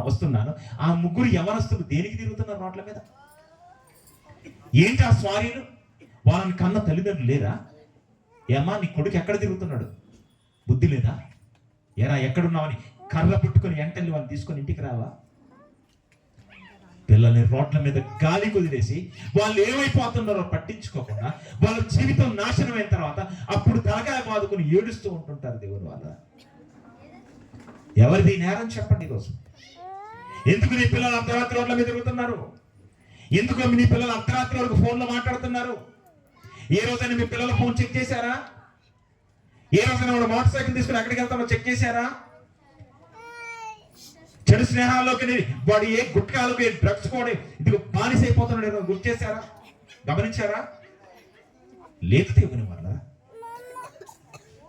వస్తున్నాను. ఆ ముగ్గురు యవనస్తులు దేనికి తిరుగుతున్నారు రోడ్ల మీద? ఏంటి ఆ స్వారీలు? వాళ్ళని కన్న తల్లిదండ్రులు లేరా? ఏమా నీ కొడుకు ఎక్కడ తిరుగుతున్నాడు, బుద్ధి లేదా? ఎరా ఎక్కడున్నావని కర్ర పుట్టుకొని ఎంటల్లి వాళ్ళని తీసుకొని ఇంటికి రావా? పిల్లల్ని రోడ్ల మీద గాలి కుదిలేసి వాళ్ళు ఏమైపోతున్నారో పట్టించుకోకుండా వాళ్ళ జీవితం నాశనం అయిన తర్వాత అప్పుడు తలకాయ బాదుకుని ఏడుస్తూ ఉంటుంటారు దేవుని వల్ల. ఎవరిది నేరం చెప్పండి ఈరోజు? ఎందుకు నీ పిల్లలు అర్ధరాత్రి రోడ్ల మీద తిరుగుతున్నారు? ఎందుకు మీ పిల్లలు అర్ధరాత్రి వరకు ఫోన్లో మాట్లాడుతున్నారు? ఏ రోజైనా మీ పిల్లల ఫోన్ చెక్ చేశారా? ఏ రోజైనా వాడు మోటార్ సైకిల్ తీసుకుని ఎక్కడికి వెళ్తామో చెక్ చేశారా? చెడు స్నేహాల్లోకి వాడు ఏ గుట్కాలకు ఏ డ్రగ్స్ కూడా ఇది బానిస అయిపోతున్నాడు. గుర్తు చేశారా? గమనించారా? లేదు దేవుని వల్ల.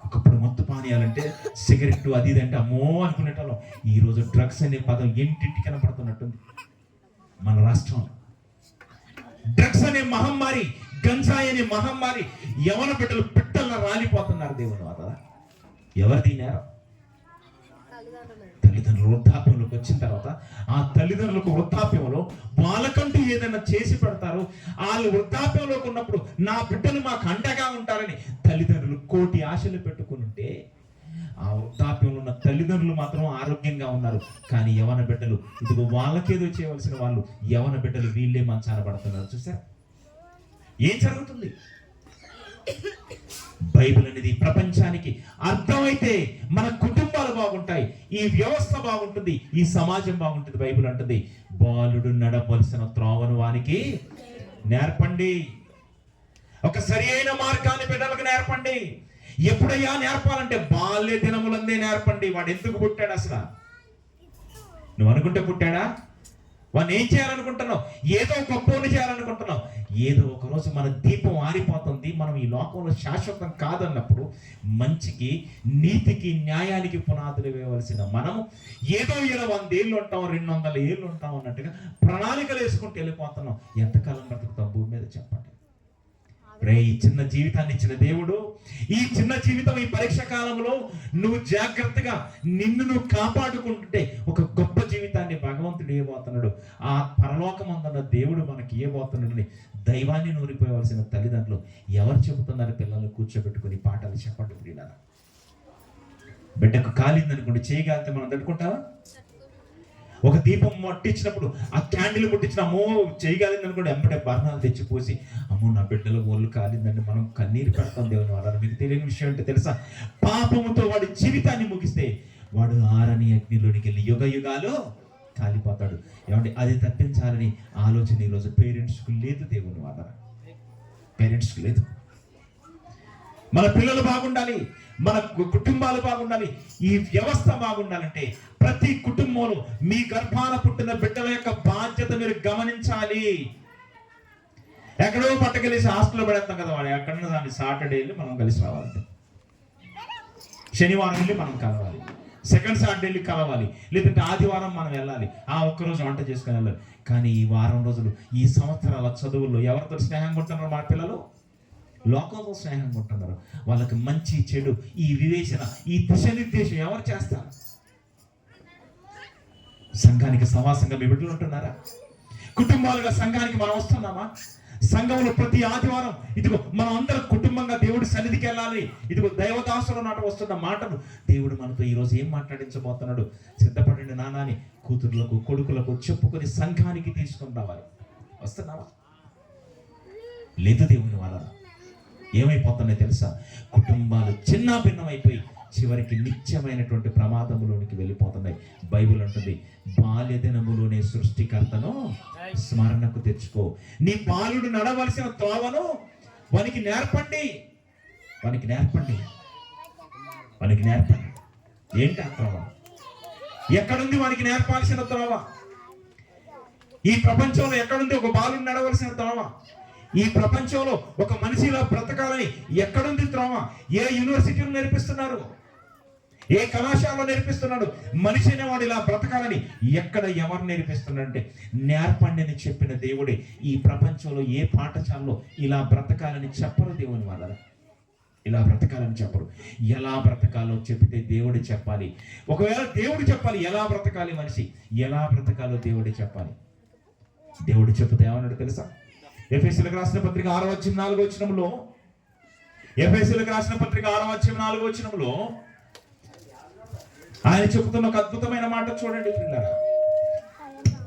ఒకప్పుడు మత్తు పానీయాలంటే సిగరెట్ అది ఇది అంటే అమ్మో అనుకునేటోళ్ళం. ఈరోజు డ్రగ్స్ అనే పదం ఇంటింటి కనపడుతున్నట్టుంది మన రాష్ట్రంలో. డ్రగ్స్ అనే మహమ్మారి, గంజాయి అనే మహమ్మారి, యవన బిడ్డలు పిట్టల్లో రాలిపోతున్నారు దేవుని వల్ల. ఎవరు తిన్నారు? తల్లిదండ్రులు వృద్ధాప్యంలోకి వచ్చిన తర్వాత ఆ తల్లిదండ్రులకు వృద్ధాప్యంలో వాళ్ళకంటూ ఏదైనా చేసి పెడతారు. వాళ్ళు వృద్ధాప్యంలోకి ఉన్నప్పుడు నా బిడ్డలు మాకు అండగా ఉంటారని తల్లిదండ్రులు కోటి ఆశలు పెట్టుకుని ఉంటే ఆ వృద్ధాప్యంలో ఉన్న తల్లిదండ్రులు మాత్రం ఆరోగ్యంగా ఉన్నారు. కానీ యవన బిడ్డలు ఇదిగో వాళ్ళకేదో చేయవలసిన వాళ్ళు యవన బిడ్డలు వీళ్ళే మంచాన పడుతున్నారు. చూసారా ఏం జరుగుతుంది? బైబిల్ అనేది ప్రపంచానికి అర్థమైతే మన కుటుంబాలు బాగుంటాయి, ఈ వ్యవస్థ బాగుంటుంది, ఈ సమాజం బాగుంటుంది. బైబిల్ అంటుంది బాలుడు నడవలసిన త్రోవను వానికి నేర్పండి. ఒక సరి అయిన మార్గాన్ని బిడ్డలకు నేర్పండి. ఎప్పుడయ్యా నేర్పాలంటే బాల్య దినములందే నేర్పండి. వాడు ఎందుకు పుట్టాడు అసలు? నువ్వు అనుకుంటే పుట్టాడా? వాడిని ఏం చేయాలనుకుంటున్నావు? ఏదో గొప్పని చేయాలనుకుంటున్నావు. ఏదో ఒక రోజు మన దీపం ఆరిపోతుంది, మనం ఈ లోకంలో శాశ్వతం కాదన్నప్పుడు మంచికి, నీతికి, న్యాయానికి పునాదులు వేయవలసిన మనము ఏదో 100 ఏళ్ళు ఉంటాం, 200 ఏళ్ళు ఉంటాం అన్నట్టుగా ప్రణాళికలు వేసుకుంటూ వెళ్ళిపోతున్నాం. ఎంతకాలం బ్రతుకుతాం భూమి మీద చెప్పండి? ఈ చిన్న జీవితాన్ని ఇచ్చిన దేవుడు, ఈ చిన్న జీవితం, ఈ పరీక్ష కాలంలో నువ్వు జాగ్రత్తగా నిన్ను నువ్వు కాపాడుకుంటుంటే ఒక గొప్ప జీవితాన్ని భగవంతుడు ఇవ్వబోతున్నాడు. ఆ పరలోకమందున్న దేవుడు మనకి ఇవ్వబోతున్నాడని దైవాన్ని నూరిపోయవలసిన తల్లిదండ్రులు ఎవరు చెబుతున్నారు? పిల్లల్ని కూర్చోబెట్టుకుని పాటలు చెప్పండి. ప్రియులారా, బిడ్డకు కాలిందనుకోండి, చేయగలిగితే మనం తట్టుకుంటావా? ఒక దీపం ముట్టించినప్పుడు ఆ క్యాండిల్ ముట్టించిన అమ్మో చేయగలిగింది అనుకోండి, ఎంపటే బర్ణాలు తెచ్చిపోసి అమ్మో నా బిడ్డల ఒళ్ళు కాలిందండి మనం కన్నీరు పెడతాం దేవుని వల్ల. మీకు తెలియని విషయం అంటే తెలుసా? పాపముతో వాడి జీవితాన్ని ముగిస్తే వాడు ఆరని అగ్నిలోనికి వెళ్ళి యుగ యుగాలు కాలిపోతాడు. ఏమంటే అది తప్పించాలని ఆలోచన ఈరోజు పేరెంట్స్కి లేదు. దేవుని వల్ల పేరెంట్స్కి లేదు. మన పిల్లలు బాగుండాలి, మన కుటుంబాలు బాగుండాలి, ఈ వ్యవస్థ బాగుండాలంటే ప్రతి కుటుంబంలో మీ గర్భాన పుట్టిన బిడ్డల యొక్క బాధ్యత మీరు గమనించాలి. ఎక్కడో పట్టుకెళ్ళేసి హాస్టల్లో పడేస్తాం కదా, వాడు ఎక్కడన్నా దాన్ని సాటర్డే వెళ్ళి మనం కలిసి రావాలి, శనివారం వెళ్ళి మనం కలవాలి, సెకండ్ సాటర్డే వెళ్ళి కలవాలి, లేదంటే ఆదివారం మనం వెళ్ళాలి, ఆ ఒక్కరోజు వంట చేసుకుని వెళ్ళాలి. కానీ ఈ వారం రోజులు, ఈ సంవత్సరాల చదువుల్లో ఎవరితో స్నేహంగా ఉంటున్నారు మన పిల్లలు? లోకంతో స్నేహంగా ఉంటున్నారు. వాళ్ళకి మంచి చెడు, ఈ వివేచన, ఈ దిశానిర్దేశం ఎవరు చేస్తారు? సంఘానికి సమాసంగా మీ బిడ్డలు ఉంటున్నారా? కుటుంబాలుగా సంఘానికి మనం వస్తున్నామా? సంఘంలో ప్రతి ఆదివారం ఇదిగో మనం అందరం కుటుంబంగా దేవుడి సన్నిధికి వెళ్ళాలి. ఇదిగో దైవదాసుల నాట వస్తున్న మాటను దేవుడు మనతో ఈరోజు ఏం మాట్లాడించబోతున్నాడు? సిద్ధపడండి నాన్నని కూతురులకు, కొడుకులకు చెప్పుకొని సంఘానికి తీసుకొని రావాలి. వస్తున్నావా? లేదు. దేవుని వల్ల ఏమైపోతున్నాయి తెలుసా? కుటుంబాలు చిన్న భిన్నమైపోయి చివరికి నిత్యమైనటువంటి ప్రమాదములోనికి వెళ్ళిపోతున్నాయి. బైబిల్ అంటుంది బాల్య దినములోనే సృష్టికర్తను స్మరణకు తెచ్చుకో, నీ బాలుడు నడవలసిన త్రోవను వానికి నేర్పండి. వానికి నేర్పండి, వానికి నేర్పండి. ఏంటి ఆ త్రోవ? ఎక్కడుంది వానికి నేర్పాల్సిన త్రోవ? ఈ ప్రపంచంలో ఎక్కడుంది ఒక బాలుడు నడవలసిన త్రోవ? ఈ ప్రపంచంలో ఒక మనిషిలా బ్రతకాలని ఎక్కడుంది త్రోవ? ఏ యూనివర్సిటీలో నేర్పిస్తున్నారు? ఏ కళాశాలలో నేర్పిస్తున్నాడు? మనిషి అనేవాడు ఇలా బ్రతకాలని ఎక్కడ ఎవరు నేర్పిస్తున్నారంటే నేర్పండి అని చెప్పిన దేవుడే ఈ ప్రపంచంలో ఏ పాఠశాలలో ఇలా బ్రతకాలని చెప్పరు. దేవుని వల్ల ఇలా బ్రతకాలని చెప్పరు. ఎలా బ్రతకాలో చెప్తే దేవుడు చెప్పాలి. ఒకవేళ దేవుడు చెప్పాలి ఎలా బ్రతకాలి, మనిషి ఎలా బ్రతకాలో దేవుడే చెప్పాలి. దేవుడు చెప్తే ఏమన్నాడు తెలుసా? ఎఫెసీయులకు రాసిన పత్రిక 6వ అధ్యాయం 4వ వచనంలో, ఎఫెసీయులకు రాసిన పత్రిక 6వ అధ్యాయం 4వ వచనంలో ఆయన చెబుతున్న ఒక అద్భుతమైన మాట చూడండి పిల్లరా.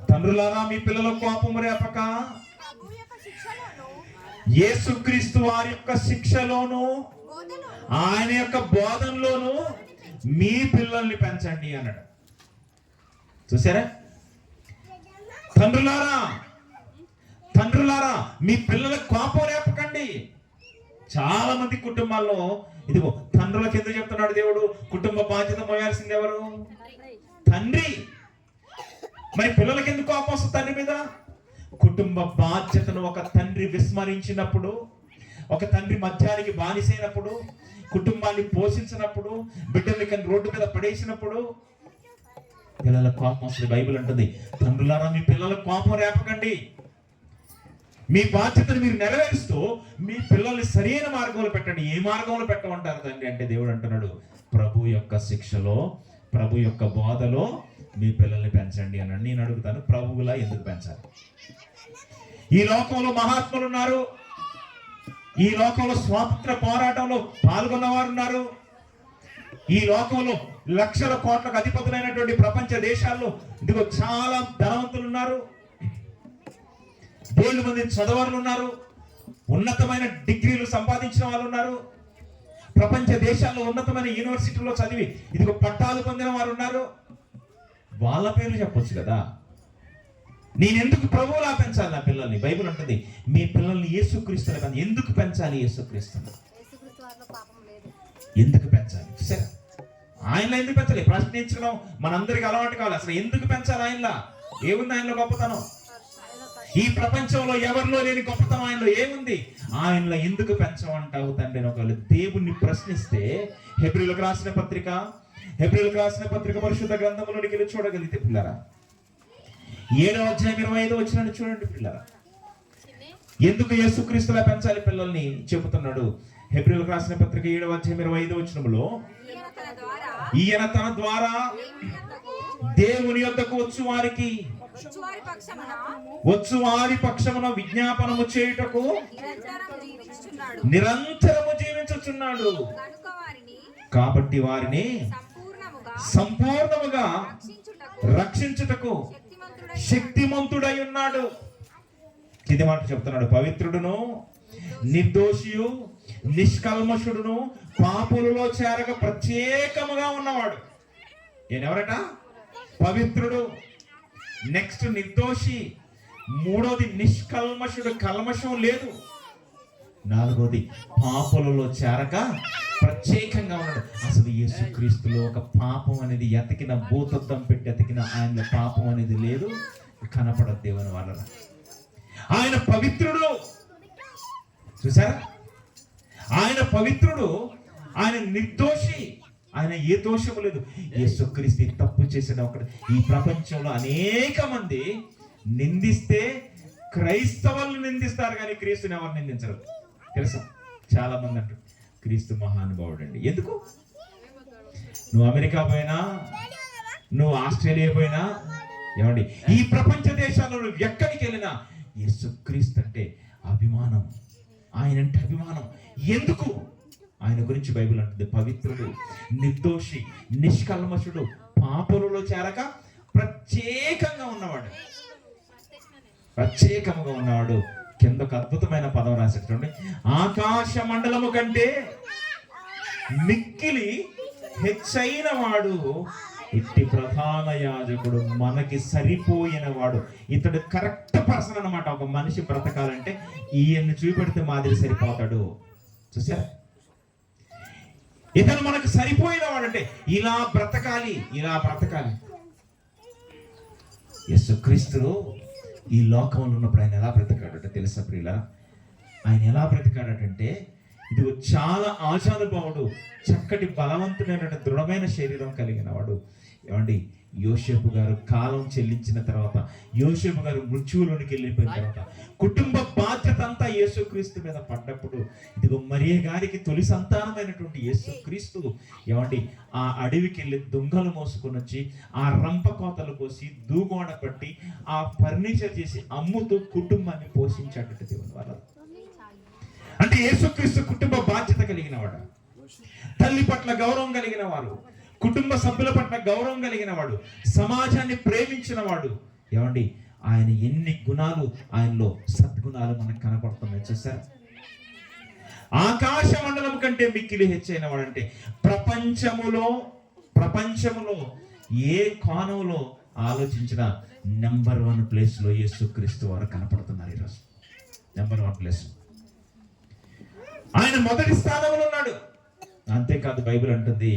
తండ్రులారా మీ పిల్లలకు కోపము రేపక యేసుక్రీస్తు వారి యొక్క శిక్షలోను ఆయన యొక్క బోధనలోను మీ పిల్లల్ని పెంచండి అన్నాడు. చూసారా? తండ్రులారా మీ పిల్లలకు కోపం రేపకండి. చాలా మంది కుటుంబాల్లో ఇదిగో తండ్రులకు ఎందుకు చెప్తున్నాడు దేవుడు? కుటుంబ బాధ్యత మోయాల్సింది ఎవరు? తండ్రి. మరి పిల్లలకి ఎందుకు కోపం వస్తుంది తండ్రి మీద? కుటుంబ బాధ్యతను ఒక తండ్రి విస్మరించినప్పుడు, ఒక తండ్రి మద్యానికి బానిసైనప్పుడు, కుటుంబాన్ని పోషించినప్పుడు, బిడ్డల్ని రోడ్డు మీద పడేసినప్పుడు పిల్లల కోపం వస్తుంది. బైబిల్ అంటుంది, తండ్రులారా మీ పిల్లలకు కోపం రేపకండి, మీ బాధ్యతను మీరు నెరవేరుస్తూ మీ పిల్లల్ని సరైన మార్గంలో పెట్టండి. ఏ మార్గంలో పెట్టమంటారు తండ్రి అంటే దేవుడు అంటున్నాడు, ప్రభు యొక్క శిక్షలో, ప్రభు యొక్క బోధలో మీ పిల్లల్ని పెంచండి అన్నాడు. నేను అడుగుతాను, ప్రభువులా ఎందుకు పెంచాలి? ఈ లోకంలో మహాత్ములు ఉన్నారు, ఈ లోకంలో స్వాతంత్ర పోరాటంలో పాల్గొన్నవారు ఉన్నారు, ఈ లోకంలో లక్షల కోట్లకు అధిపతులైనటువంటి ప్రపంచ దేశాల్లో ఇదిగో చాలా ధనవంతులు ఉన్నారు, వేల మంది చదవరులు ఉన్నారు, ఉన్నతమైన డిగ్రీలు సంపాదించిన వాళ్ళు ఉన్నారు, ప్రపంచ దేశాల్లో ఉన్నతమైన యూనివర్సిటీలో చదివి ఇదిగో పట్టాలు పొందిన వారు ఉన్నారు. వాళ్ళ పేర్లు చెప్పొచ్చు కదా. నేనెందుకు ప్రభువులా పెంచాలి నా పిల్లల్ని? బైబిల్ అంటుంది, మీ పిల్లల్ని యేసుక్రీస్తుని పెంచాలి. ఎందుకు పెంచాలి యేసుక్రీస్తుని? ఎందుకు పెంచాలి? సరే, ఆయనలో ఎందుకు పెంచాలి? ప్రశ్నించడం మనందరికి అలవాటు కావాలి. అసలు ఎందుకు పెంచాలి? ఆయనలా ఏముంది? ఆయనలో గొప్పతనం? ఈ ప్రపంచంలో ఎవరిలో లేని గొప్పతనం ఆయనలో ఏముంది? ఆయనలో ఎందుకు పెంచమంటావు తండ్రి? ఒకవేళ దేవుణ్ణి ప్రశ్నిస్తే హెబ్రీయులకు రాసిన పత్రిక పరిశుద్ధ గ్రంథంలోనికి వెళ్ళి చూడగలిగితే పిల్లరా, 7వ అధ్యాయం 25వ వచనాన్ని చూడండి పిల్లరా. ఎందుకు యేసుక్రీస్తులా పెంచాలి పిల్లల్ని చెబుతున్నాడు. హెబ్రీయులకు రాసిన పత్రిక 7వ అధ్యాయం 25వ వచనంలో, ఈయన తన ద్వారా దేవుని యొద్దకు వచ్చు వారి పక్షమున విజ్ఞాపనము చేయుటకు నిరంతరము జీవించుచున్నాడు. కాబట్టి వారిని సంపూర్ణముగా రక్షించుటకు శక్తిమంతుడై ఉన్నాడు. ఇది మాట చెప్తున్నాడు, పవిత్రుడును నిర్దోషియు నిష్కల్మషుడును పాపులలో చేరక ప్రత్యేకముగా ఉన్నవాడు. ఎవరట? పవిత్రుడు, నెక్స్ట్ నిర్దోషి, మూడోది నిష్కల్మషుడు, కల్మషం లేదు, నాలుగోది పాపములలో చేరక ప్రత్యేకంగా ఉన్నాడు. అసలు యేసుక్రీస్తులో ఒక పాపం అనేది ఎతికిన, భూతత్వం పెట్టి ఎతికిన ఆయనలో పాపం అనేది లేదు, కనపడదు దేవుని వల్ల. ఆయన పవిత్రుడు, చూసారా? ఆయన పవిత్రుడు, ఆయన నిర్దోషి, ఆయన ఏ దోషము లేదు. యేసుక్రీస్తు తప్పు చేసిన ఒకటి. ఈ ప్రపంచంలో అనేక మంది నిందిస్తే క్రైస్తవులను నిందిస్తారు, కానీ క్రీస్తుని ఎవరు నిందించరు తెలుసా? చాలా మంది అంటారు క్రీస్తు మహానుభావుడు అండి. ఎందుకు? నువ్వు అమెరికా పోయినా, నువ్వు ఆస్ట్రేలియా పోయినా, ఏమండి ఈ ప్రపంచ దేశాల్లో నువ్వు ఎక్కడికి వెళ్ళినా యేసుక్రీస్తు అంటే అభిమానం, ఆయన అంటే అభిమానం. ఎందుకు? ఆయన గురించి బైబిల్ అంటుంది, పవిత్రుడు, నిర్దోషి, నిష్కల్మషుడు, పాపములలో చేరక ప్రత్యేకంగా ఉన్నవాడు. కింద ఒక అద్భుతమైన పదం రాసేటండి, ఆకాశ మండలము కంటే మిక్కిలి హెచ్చైన వాడు ఇట్టి ప్రధాన యాజకుడు, మనకి సరిపోయిన వాడు. ఇతడు కరెక్ట్ పర్సన్ అన్నమాట. ఒక మనిషి బ్రతకాలంటే ఈయన్ని చూపెడితే మాదిరి సరిపోతాడు. చూసారా? ఇతను మనకు సరిపోయిన వాడంటే ఇలా బ్రతకాలి. యేసుక్రీస్తు ఈ లోకంలో ఉన్నప్పుడు ఆయన ఎలా బ్రతికాడట తెలుసా ప్రియులా? ఆయన ఎలా బ్రతికాడటంటే, ఇది చాలా ఆశానుభావుడు, చక్కటి బలవంతుడైన దృఢమైన శరీరం కలిగిన వాడు. ఏమండి, యోసేపు గారు కాలం చెల్లించిన తర్వాత, యోసేపు గారు మృత్యువులోనికి వెళ్ళిపోయిన తర్వాత, కుటుంబ బాధ్యత అంతా యేసుక్రీస్తు మీద పడ్డప్పుడు, ఇదిగో మరియ గారికి తొలి సంతానమైనటువంటి యేసుక్రీస్తు ఏమండి ఆ అడవికి వెళ్ళి దొంగలు మోసుకొని వచ్చి ఆ రంప కోతలు కోసి దూగోడ పట్టి ఆ ఫర్నిచర్ చేసి అమ్ముతూ కుటుంబాన్ని పోషించాడట దేవుని వల్ల. అంటే యేసుక్రీస్తు కుటుంబ బాధ్యత కలిగిన వాడు, తల్లి పట్ల గౌరవం కలిగిన వాడు, కుటుంబ సభ్యుల పట్ల గౌరవం కలిగిన వాడు, సమాజాన్ని ప్రేమించిన వాడు. ఏమండి ఆయన ఎన్ని గుణాలు, ఆయనలో సద్గుణాలు మనకు కనపడుతున్నాయి. చూసారా? ఆకాశ మండలం కంటే మిక్కిలి హెచ్చైన వాడు అంటే ప్రపంచములో ఏ కోణంలో ఆలోచించిన నెంబర్ 1 ప్లేస్ లో యేసుక్రీస్తు వారు కనపడుతున్నారు. ఈరోజు నెంబర్ 1 ప్లేస్ ఆయన మొదటి స్థానంలో ఉన్నాడు. అంతేకాదు బైబిల్ అంటుంది,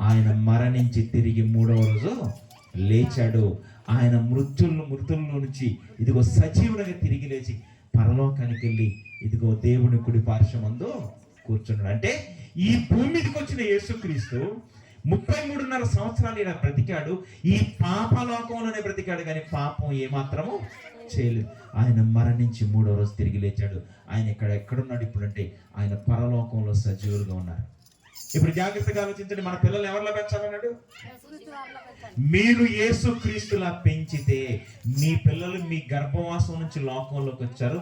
ఆయన మరణించి తిరిగి 3వ రోజు లేచాడు. ఆయన మృతుల్లో నుంచి ఇదిగో సజీవునిగా తిరిగి లేచి పరలోకానికి వెళ్ళి ఇదిగో దేవుని కుడి పార్శ్వమందు కూర్చున్నాడు. అంటే ఈ భూమి మీదకి వచ్చిన యేసుక్రీస్తు 33.5 సంవత్సరాలు ఇలా బ్రతికాడు. ఈ పాపలోకంలోనే బ్రతికాడు, కానీ పాపం ఏమాత్రము చేయలేదు. ఆయన మరణించి 3వ రోజు తిరిగి లేచాడు. ఆయన ఎక్కడున్నాడు ఇప్పుడు అంటే ఆయన పరలోకంలో సజీవులుగా ఉన్నారు. ఇప్పుడు జాగ్రత్తగా ఆలోచించండి, మన పిల్లలు ఎవరిలో పెంచాలన్నాడు? మీరు యేసుక్రీస్తులా పెంచితే మీ పిల్లలు మీ గర్భవాసం నుంచి లోకంలోకి వచ్చారు.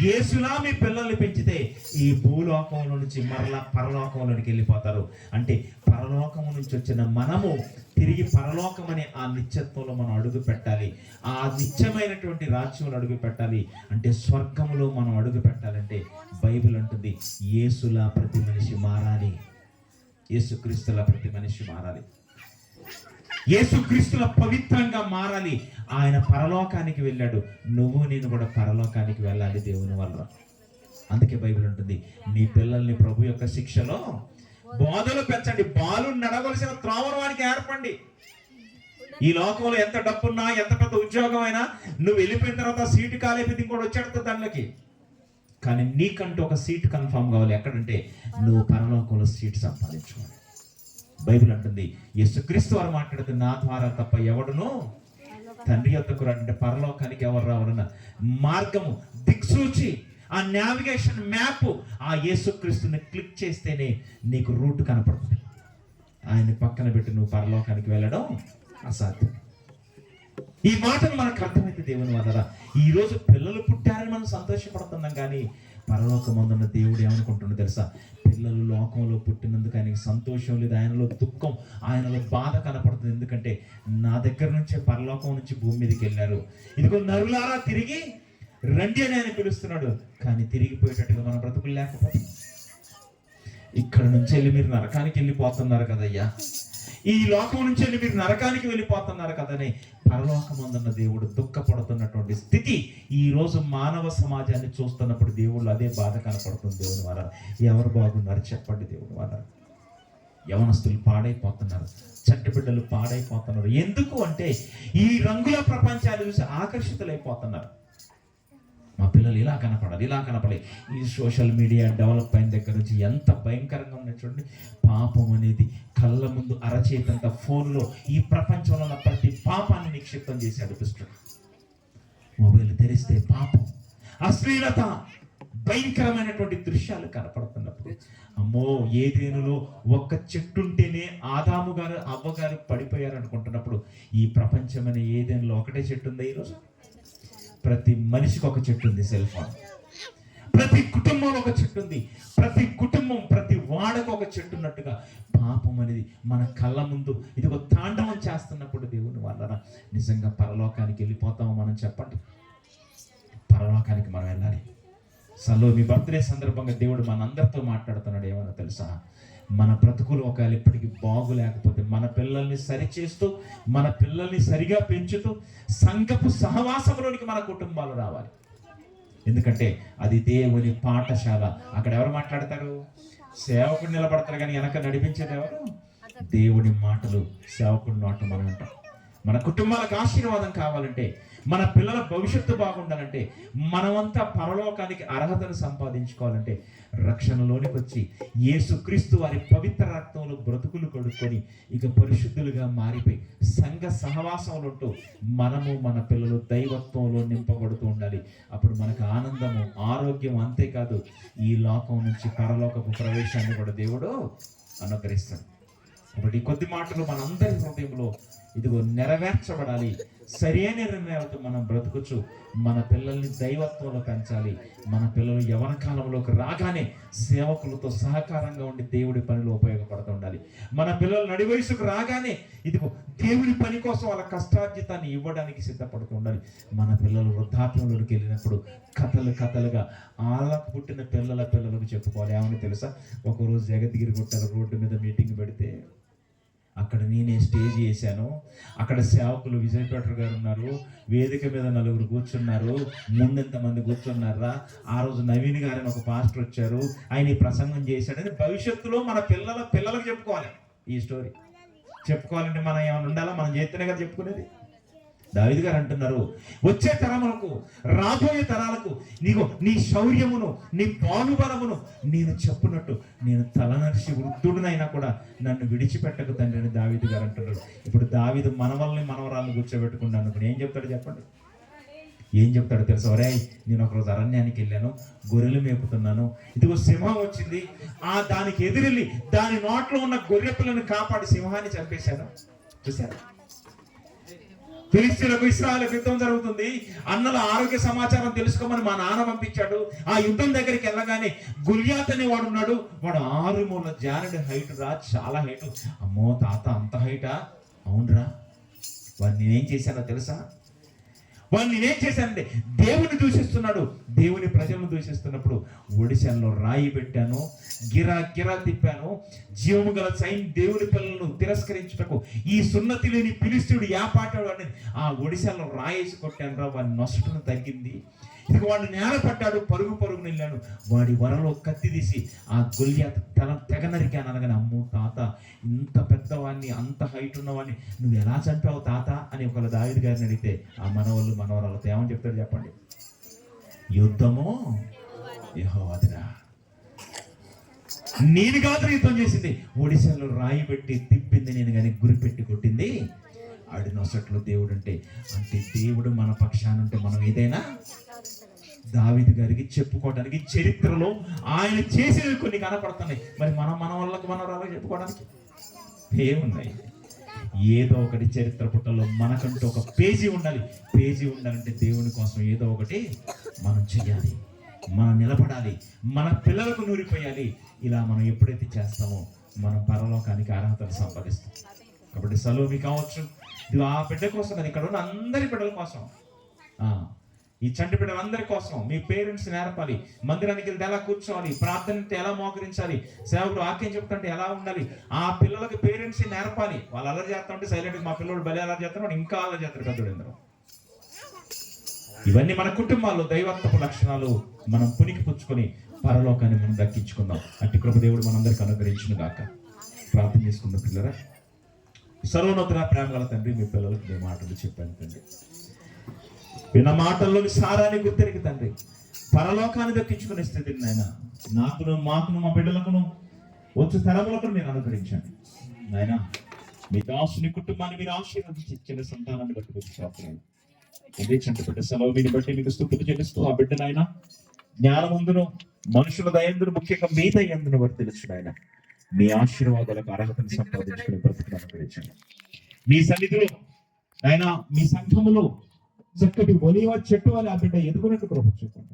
యేసులా మీ పిల్లల్ని పెంచితే ఈ భూలోకంలో నుంచి మరలా పరలోకంలోకి వెళ్ళిపోతారు. అంటే పరలోకము నుంచి వచ్చిన మనము తిరిగి పరలోకం అనే ఆ నిత్యత్వంలో మనం అడుగు పెట్టాలి. ఆ నిత్యమైనటువంటి రాజ్యంలో అడుగు పెట్టాలి. అంటే స్వర్గంలో మనం అడుగు పెట్టాలంటే బైబిల్ అంటుంది యేసులా ప్రతి మనిషి మారాలి. యేసుక్రీస్తులా ప్రతి మనిషి మారాలి. యేసుక్రీస్తుల పవిత్రంగా మారాలి. ఆయన పరలోకానికి వెళ్ళాడు, నువ్వు నేను కూడా పరలోకానికి వెళ్ళాలి దేవుని వల్ల. అందుకే బైబిల్ ఉంటుంది నీ పిల్లల్ని ప్రభు యొక్క శిక్షలో బోధలు పెంచండి, బాలు నడవలసిన త్రోవను వానికి ఏర్పండి. ఈ లోకంలో ఎంత డబ్బున్నా ఎంత పెద్ద ఉద్యోగం అయినా నువ్వు వెళ్ళిపోయిన తర్వాత సీటు కాలేపి ఇంకోటి వచ్చేస్తుంది దానిలోకి. కానీ నీకంటూ ఒక సీట్ కన్ఫర్మ్ కావాలి. ఎక్కడంటే నువ్వు పరలోకంలో సీట్ సంపాదించుకోవాలి. బైబిల్ అంటుంది యేసుక్రీస్తు వారు మాట్లాడుతుంది నా ద్వారా తప్ప ఎవడును తండ్రి యొద్దకు రాడంటే పరలోకానికి ఎవరు రావాలన్న మార్గము, దిక్సూచి, ఆ నావిగేషన్ మ్యాప్ ఆ యేసుక్రీస్తుని క్లిక్ చేస్తేనే నీకు రూట్ కనపడుతుంది. ఆయన పక్కన పెట్టి నువ్వు పరలోకానికి వెళ్ళడం అసాధ్యం. ఈ మాటను మనకు అర్థమైతే దేవుని వల్ల ఈ రోజు పిల్లలు పుట్టారని మనం సంతోషపడుతున్నాం, కానీ పరలోకమందున్న దేవుడు ఏమనుకుంటున్నాడో తెలుసా? పిల్లలు లోకంలో పుట్టినందుకు ఆయనకి సంతోషం లేదు, ఆయనలో దుఃఖం, ఆయనలో బాధ కనపడుతుంది. ఎందుకంటే నా దగ్గర నుంచే పరలోకం నుంచి భూమి మీదకి వెళ్ళారు, ఇదిగో నరులారా తిరిగి రండి అని ఆయన పిలుస్తున్నాడు. కానీ తిరిగిపోయేటట్టుగా మన బ్రతుకులు లేకపోతే ఇక్కడ నుంచి వెళ్ళి మీరు నరకానికి వెళ్ళిపోతున్నారు కదయ్యా, ఈ లోకం నుంచి వెళ్ళి మీరు నరకానికి వెళ్ళిపోతున్నారు కదని పరలోకమందున్న దేవుడు దుఃఖపడుతున్నటువంటి స్థితి ఈ రోజు మానవ సమాజాన్ని చూస్తున్నప్పుడు దేవుళ్ళు అదే బాధ కనపడుతుంది. దేవుని వారా ఎవరు బాగున్నారు చెప్పండి? దేవుని వారా యవనస్తులు పాడైపోతున్నారు, చంటి బిడ్డలు పాడైపోతున్నారు. ఎందుకు అంటే ఈ రంగుల ప్రపంచాన్ని చూసి ఆకర్షితులైపోతున్నారు. మా పిల్లలు ఇలా కనపడాలి, ఇలా కనపడాలి. ఈ సోషల్ మీడియా డెవలప్ అయిన దగ్గర నుంచి ఎంత భయంకరంగా ఉన్నాయి చూడండి. పాపం అనేది కళ్ళ ముందు అరచేతంత ఫోన్లో ఈ ప్రపంచంలో ఉన్న ప్రతి పాపాన్ని నిక్షిప్తం చేశాడు దుష్టుడు. మొబైల్ తెరిస్తే పాపం, అశ్లీలత, భయంకరమైనటువంటి దృశ్యాలు కనపడుతున్నప్పుడు అమ్మో ఏదేనులో ఒక్క చెట్టు ఉంటేనే ఆదాము గారు అవ్వగారు పడిపోయారు అనుకుంటున్నప్పుడు ఈ ప్రపంచం అనే ఏదేనులో ఒకటే చెట్టు ఉందా? ఈరోజు ప్రతి మనిషికి ఒక చెట్టు ఉంది, సెల్ ఫోన్. ప్రతి కుటుంబంలో ఒక చెట్టు ఉంది, ప్రతి కుటుంబం ప్రతి వాడకు ఒక చెట్టు ఉన్నట్టుగా పాపం అనేది మన కళ్ళ ముందు ఇదిగో తాండవం చేస్తున్నప్పుడు దేవుని వల్ల నిజంగా పరలోకానికి వెళ్ళిపోతాము మనం చెప్పండి? పరలోకానికి మనం వెళ్ళాలి. మీ బర్త్డే సందర్భంగా దేవుడు మనందరితో మాట్లాడుతున్నాడు. ఏమన్నా తెలుసా? మన బ్రతుకులు ఒకవేళ ఇప్పటికీ బాగు లేకపోతే మన పిల్లల్ని సరిచేస్తూ మన పిల్లల్ని సరిగా పెంచుతూ సంఘపు సహవాసంలోనికి మన కుటుంబాలు రావాలి. ఎందుకంటే అది దేవుని పాఠశాల. అక్కడ ఎవరు మాట్లాడతారు? సేవకుడు నిలబడతారు, కానీ వెనక నడిపించేది ఎవరు? దేవుని మాటలు సేవకుడి నోట మనం ఉంటాం. మన కుటుంబాలకు ఆశీర్వాదం కావాలంటే, మన పిల్లల భవిష్యత్తు బాగుండాలంటే, మనమంతా పరలోకానికి అర్హతను సంపాదించుకోవాలంటే రక్షణలోనికి వచ్చి యేసుక్రీస్తు వారి పవిత్ర రక్తంలో బ్రతుకులు కొడుకొని ఇక పరిశుద్ధులుగా మారిపోయి సంఘ సహవాసంలో ఉంటూ మనము మన పిల్లలు దైవత్వంలో నింపబడుతూ ఉండాలి. అప్పుడు మనకు ఆనందము, ఆరోగ్యం, అంతేకాదు ఈ లోకం నుంచి పరలోకపు ప్రవేశాన్ని కూడా దేవుడు అనుగ్రహిస్తాడు. కాబట్టి కొద్ది మాటలు మనందరి హృదయంలో ఇదిగో నెరవేర్చబడాలి. సరైన నిర్ణయాలతో మనం బ్రతుకుచ్చు. మన పిల్లల్ని దైవత్వంలో పెంచాలి. మన పిల్లలు యవన కాలంలోకి రాగానే సేవకులతో సహకారంగా ఉండి దేవుడి పనిలో ఉపయోగపడుతూ ఉండాలి. మన పిల్లలు నడి వయసుకు రాగానే ఇదిగో దేవుడి పని కోసం వాళ్ళ కష్టార్జితాన్ని ఇవ్వడానికి సిద్ధపడుతూ ఉండాలి. మన పిల్లలు వృద్ధాప్యంలోకి వెళ్ళినప్పుడు కథలుగా వాళ్ళకు పుట్టిన పిల్లలకు చెప్పుకోవాలి. ఏమని తెలుసా? ఒకరోజు జగద్గిరి గుట్టల రోడ్డు మీద మీటింగ్ పెడితే అక్కడ నేనే స్టేజ్ చేశాను. అక్కడ సేవకులు విజయపేట గారు ఉన్నారు, వేదిక మీద 4 కూర్చున్నారు, ముందెంతమంది కూర్చున్నారా? ఆ రోజు నవీన్ గారని ఒక పాస్టర్ వచ్చారు, ఆయన ఈ ప్రసంగం చేశాడని భవిష్యత్తులో మన పిల్లలకు చెప్పుకోవాలి. ఈ స్టోరీ చెప్పుకోవాలంటే మనం ఏమైనా ఉండాలా? మనం చేస్తేనే కదా చెప్పుకునేది. దావీదు గారు అంటున్నారు, వచ్చే తరములకు, రాబోయే తరాలకు నీకు నీ శౌర్యమును, నీ పాలుబలమును నేను చెప్పునట్టు నేను తలనరిసి వృద్ధుడినైనా కూడా నన్ను విడిచిపెట్టకు తండ్రి అని దావీదు గారు అంటున్నారు. ఇప్పుడు దావీదు మనవల్ని మనవరాలను కూర్చోబెట్టుకున్నాను. ఇప్పుడు ఏం చెప్తాడు చెప్పండి? ఏం చెప్తాడో తెలుసా? ఒరే, నేను ఒకరోజు అరణ్యానికి వెళ్ళాను, గొర్రెలు మేపుతున్నాను, ఇదిగో సింహం వచ్చింది, దానికి ఎదురెళ్ళి దాని నోట్లో ఉన్న గొర్రె పిల్లను కాపాడి సింహాన్ని చంపేశాను. చూశారు? ఫిలిష్తీయులకు ఇశ్రాయేలుకు యుద్ధం జరుగుతుంది. అన్నల ఆరోగ్య సమాచారం తెలుసుకోమని మా నాన్న పంపించాడు. ఆ యుద్ధం దగ్గరికి వెళ్ళగానే గుల్యాత్ అనే వాడు ఉన్నాడు. వాడు 6 మూల జానెడ్ హైట్ రా, చాలా హైట్. అమ్మో తాత అంత హైటా? అవునరా. వాడిని నేనేం చేశానో తెలుసా? వాడిని నేనేం చేశానంటే దేవుని దూషిస్తున్నాడు. దేవుని ప్రజలను దూషిస్తున్నప్పుడు ఒడిశాలో రాయి పెట్టాను, గిరా గిరా తిప్పాను. జీవము గల దేవుని పిల్లలను తిరస్కరించుటకు ఈ సున్నతి లేని ఫిలిష్తీయుడు యాపాటాడు అని ఆ ఒడిశాలో రాయేసి కొట్టాను రా. వాడి నొసటను తగ్గింది. ఇక వాడు నేల పడ్డాడు, పరుగు పరుగు నిల్లాను. వాడి వరలో కత్తి తీసి ఆ గొల్యాత్ తల తెగ నరికాను అనగానే, అమ్మో తాత, ఇంత పెద్దవాడిని, అంత హైట్ ఉన్నవాడిని నువ్వు ఎలా చంపావు తాత అని ఒకళ్ళు దావీదు గారిని అడిగితే ఆ మనవళ్ళు మనవరాలతో ఏమని చెప్తారు చెప్పండి? యుద్ధము యెహోవాదిరా, నేను కాదు యుద్ధం చేసింది, ఒడిశాలో రాయి పెట్టి తిప్పింది నేను కానీ గురిపెట్టి కొట్టింది ఆడి నొసట్లో దేవుడు అంటే దేవుడు మన పక్షానంటే మనం ఏదైనా దావీదు గారికి చెప్పుకోవడానికి చరిత్రలో ఆయన చేసేవి కొన్ని కనపడుతున్నాయి. మరి మన వాళ్ళకి మనవరాలకు చెప్పుకోవడానికి ఏమున్నాయి? ఏదో ఒకటి చరిత్ర పుటల్లో మనకంటూ ఒక పేజీ ఉండాలి. పేజీ ఉండాలంటే దేవుని కోసం ఏదో ఒకటి మనం చెయ్యాలి, మనం నిలబడాలి, మన పిల్లలకు నూరిపోయాలి. ఇలా మనం ఎప్పుడైతే చేస్తామో మనం పరలోకానికి అర్హతను సంపాదిస్తాం. కాబట్టి సలోమి కావచ్చు, ఇది ఆ బిడ్డ కోసం కదా, ఇక్కడ ఉన్న అందరి బిడ్డల కోసం, ఈ చంటి బిడ్డలందరి కోసం మీ పేరెంట్స్ నేర్పాలి. మందిరానికి వెళ్తే ఎలా కూర్చోవాలి, ప్రార్థనతో ఎలా మోకరించాలి, సేవకుడు వాక్యం చెప్తుంటే ఎలా ఉండాలి, ఆ పిల్లలకి పేరెంట్స్ నేర్పాలి. వాళ్ళు అలా చేస్తా ఉంటే సైలెంట్గా మా పిల్లలు బలి అలా చేస్తాడు, ఇంకా అలా చేస్తారు పెద్దోడు ఎందుకు. ఇవన్నీ మన కుటుంబాల్లో దైవత్వపు లక్షణాలు మనం పునికి పుచ్చుకొని పరలోకాన్ని మనం దక్కించుకుందాం. అట్టి కృప దేవుడు మనందరికి అనుగ్రహించును గాక. ప్రార్థన చేసుకుందాం. పిల్లరా, సర్వోన్నతుల ప్రేమ గల తండ్రి, మీ పిల్లలకు మీ మాటలు చెప్పాను తండ్రి. విన్న మాటల్లోని సారాన్ని గుర్తెరిగి తండ్రి, పరలోకాన్ని దక్కించుకునే స్థితిని నాయన నాకును, మాకును, మా బిడ్డలకును, వచ్చు తరములకు మీరు అనుగ్రహించండి నాయన. మీ దాసుని కుటుంబాన్ని మీరు ఆశీర్వదించి చిన్న సంతానాన్ని బట్టి వచ్చి ఇదే చంటి బిడ్డ సెలవుని బట్టి మీకు స్తుతులు చెల్లిస్తూ ఆ బిడ్డ నాయన జ్ఞానమందును, మనుషుల దయందును, ముఖ్యంగా మీ దయందును వర్తిల్చు నాయన. మీ ఆశీర్వాదాలకు అర్హతను సంపాదించుకుని బ్రతుకును అనుగ్రహించండి. మీ సన్నిధిలో ఆయన, మీ సంఘములో చక్కటి ఒలీవ చెట్టు వల్ల ఆ బిడ్డ ఎదుగునట్టు కృప చూపండి.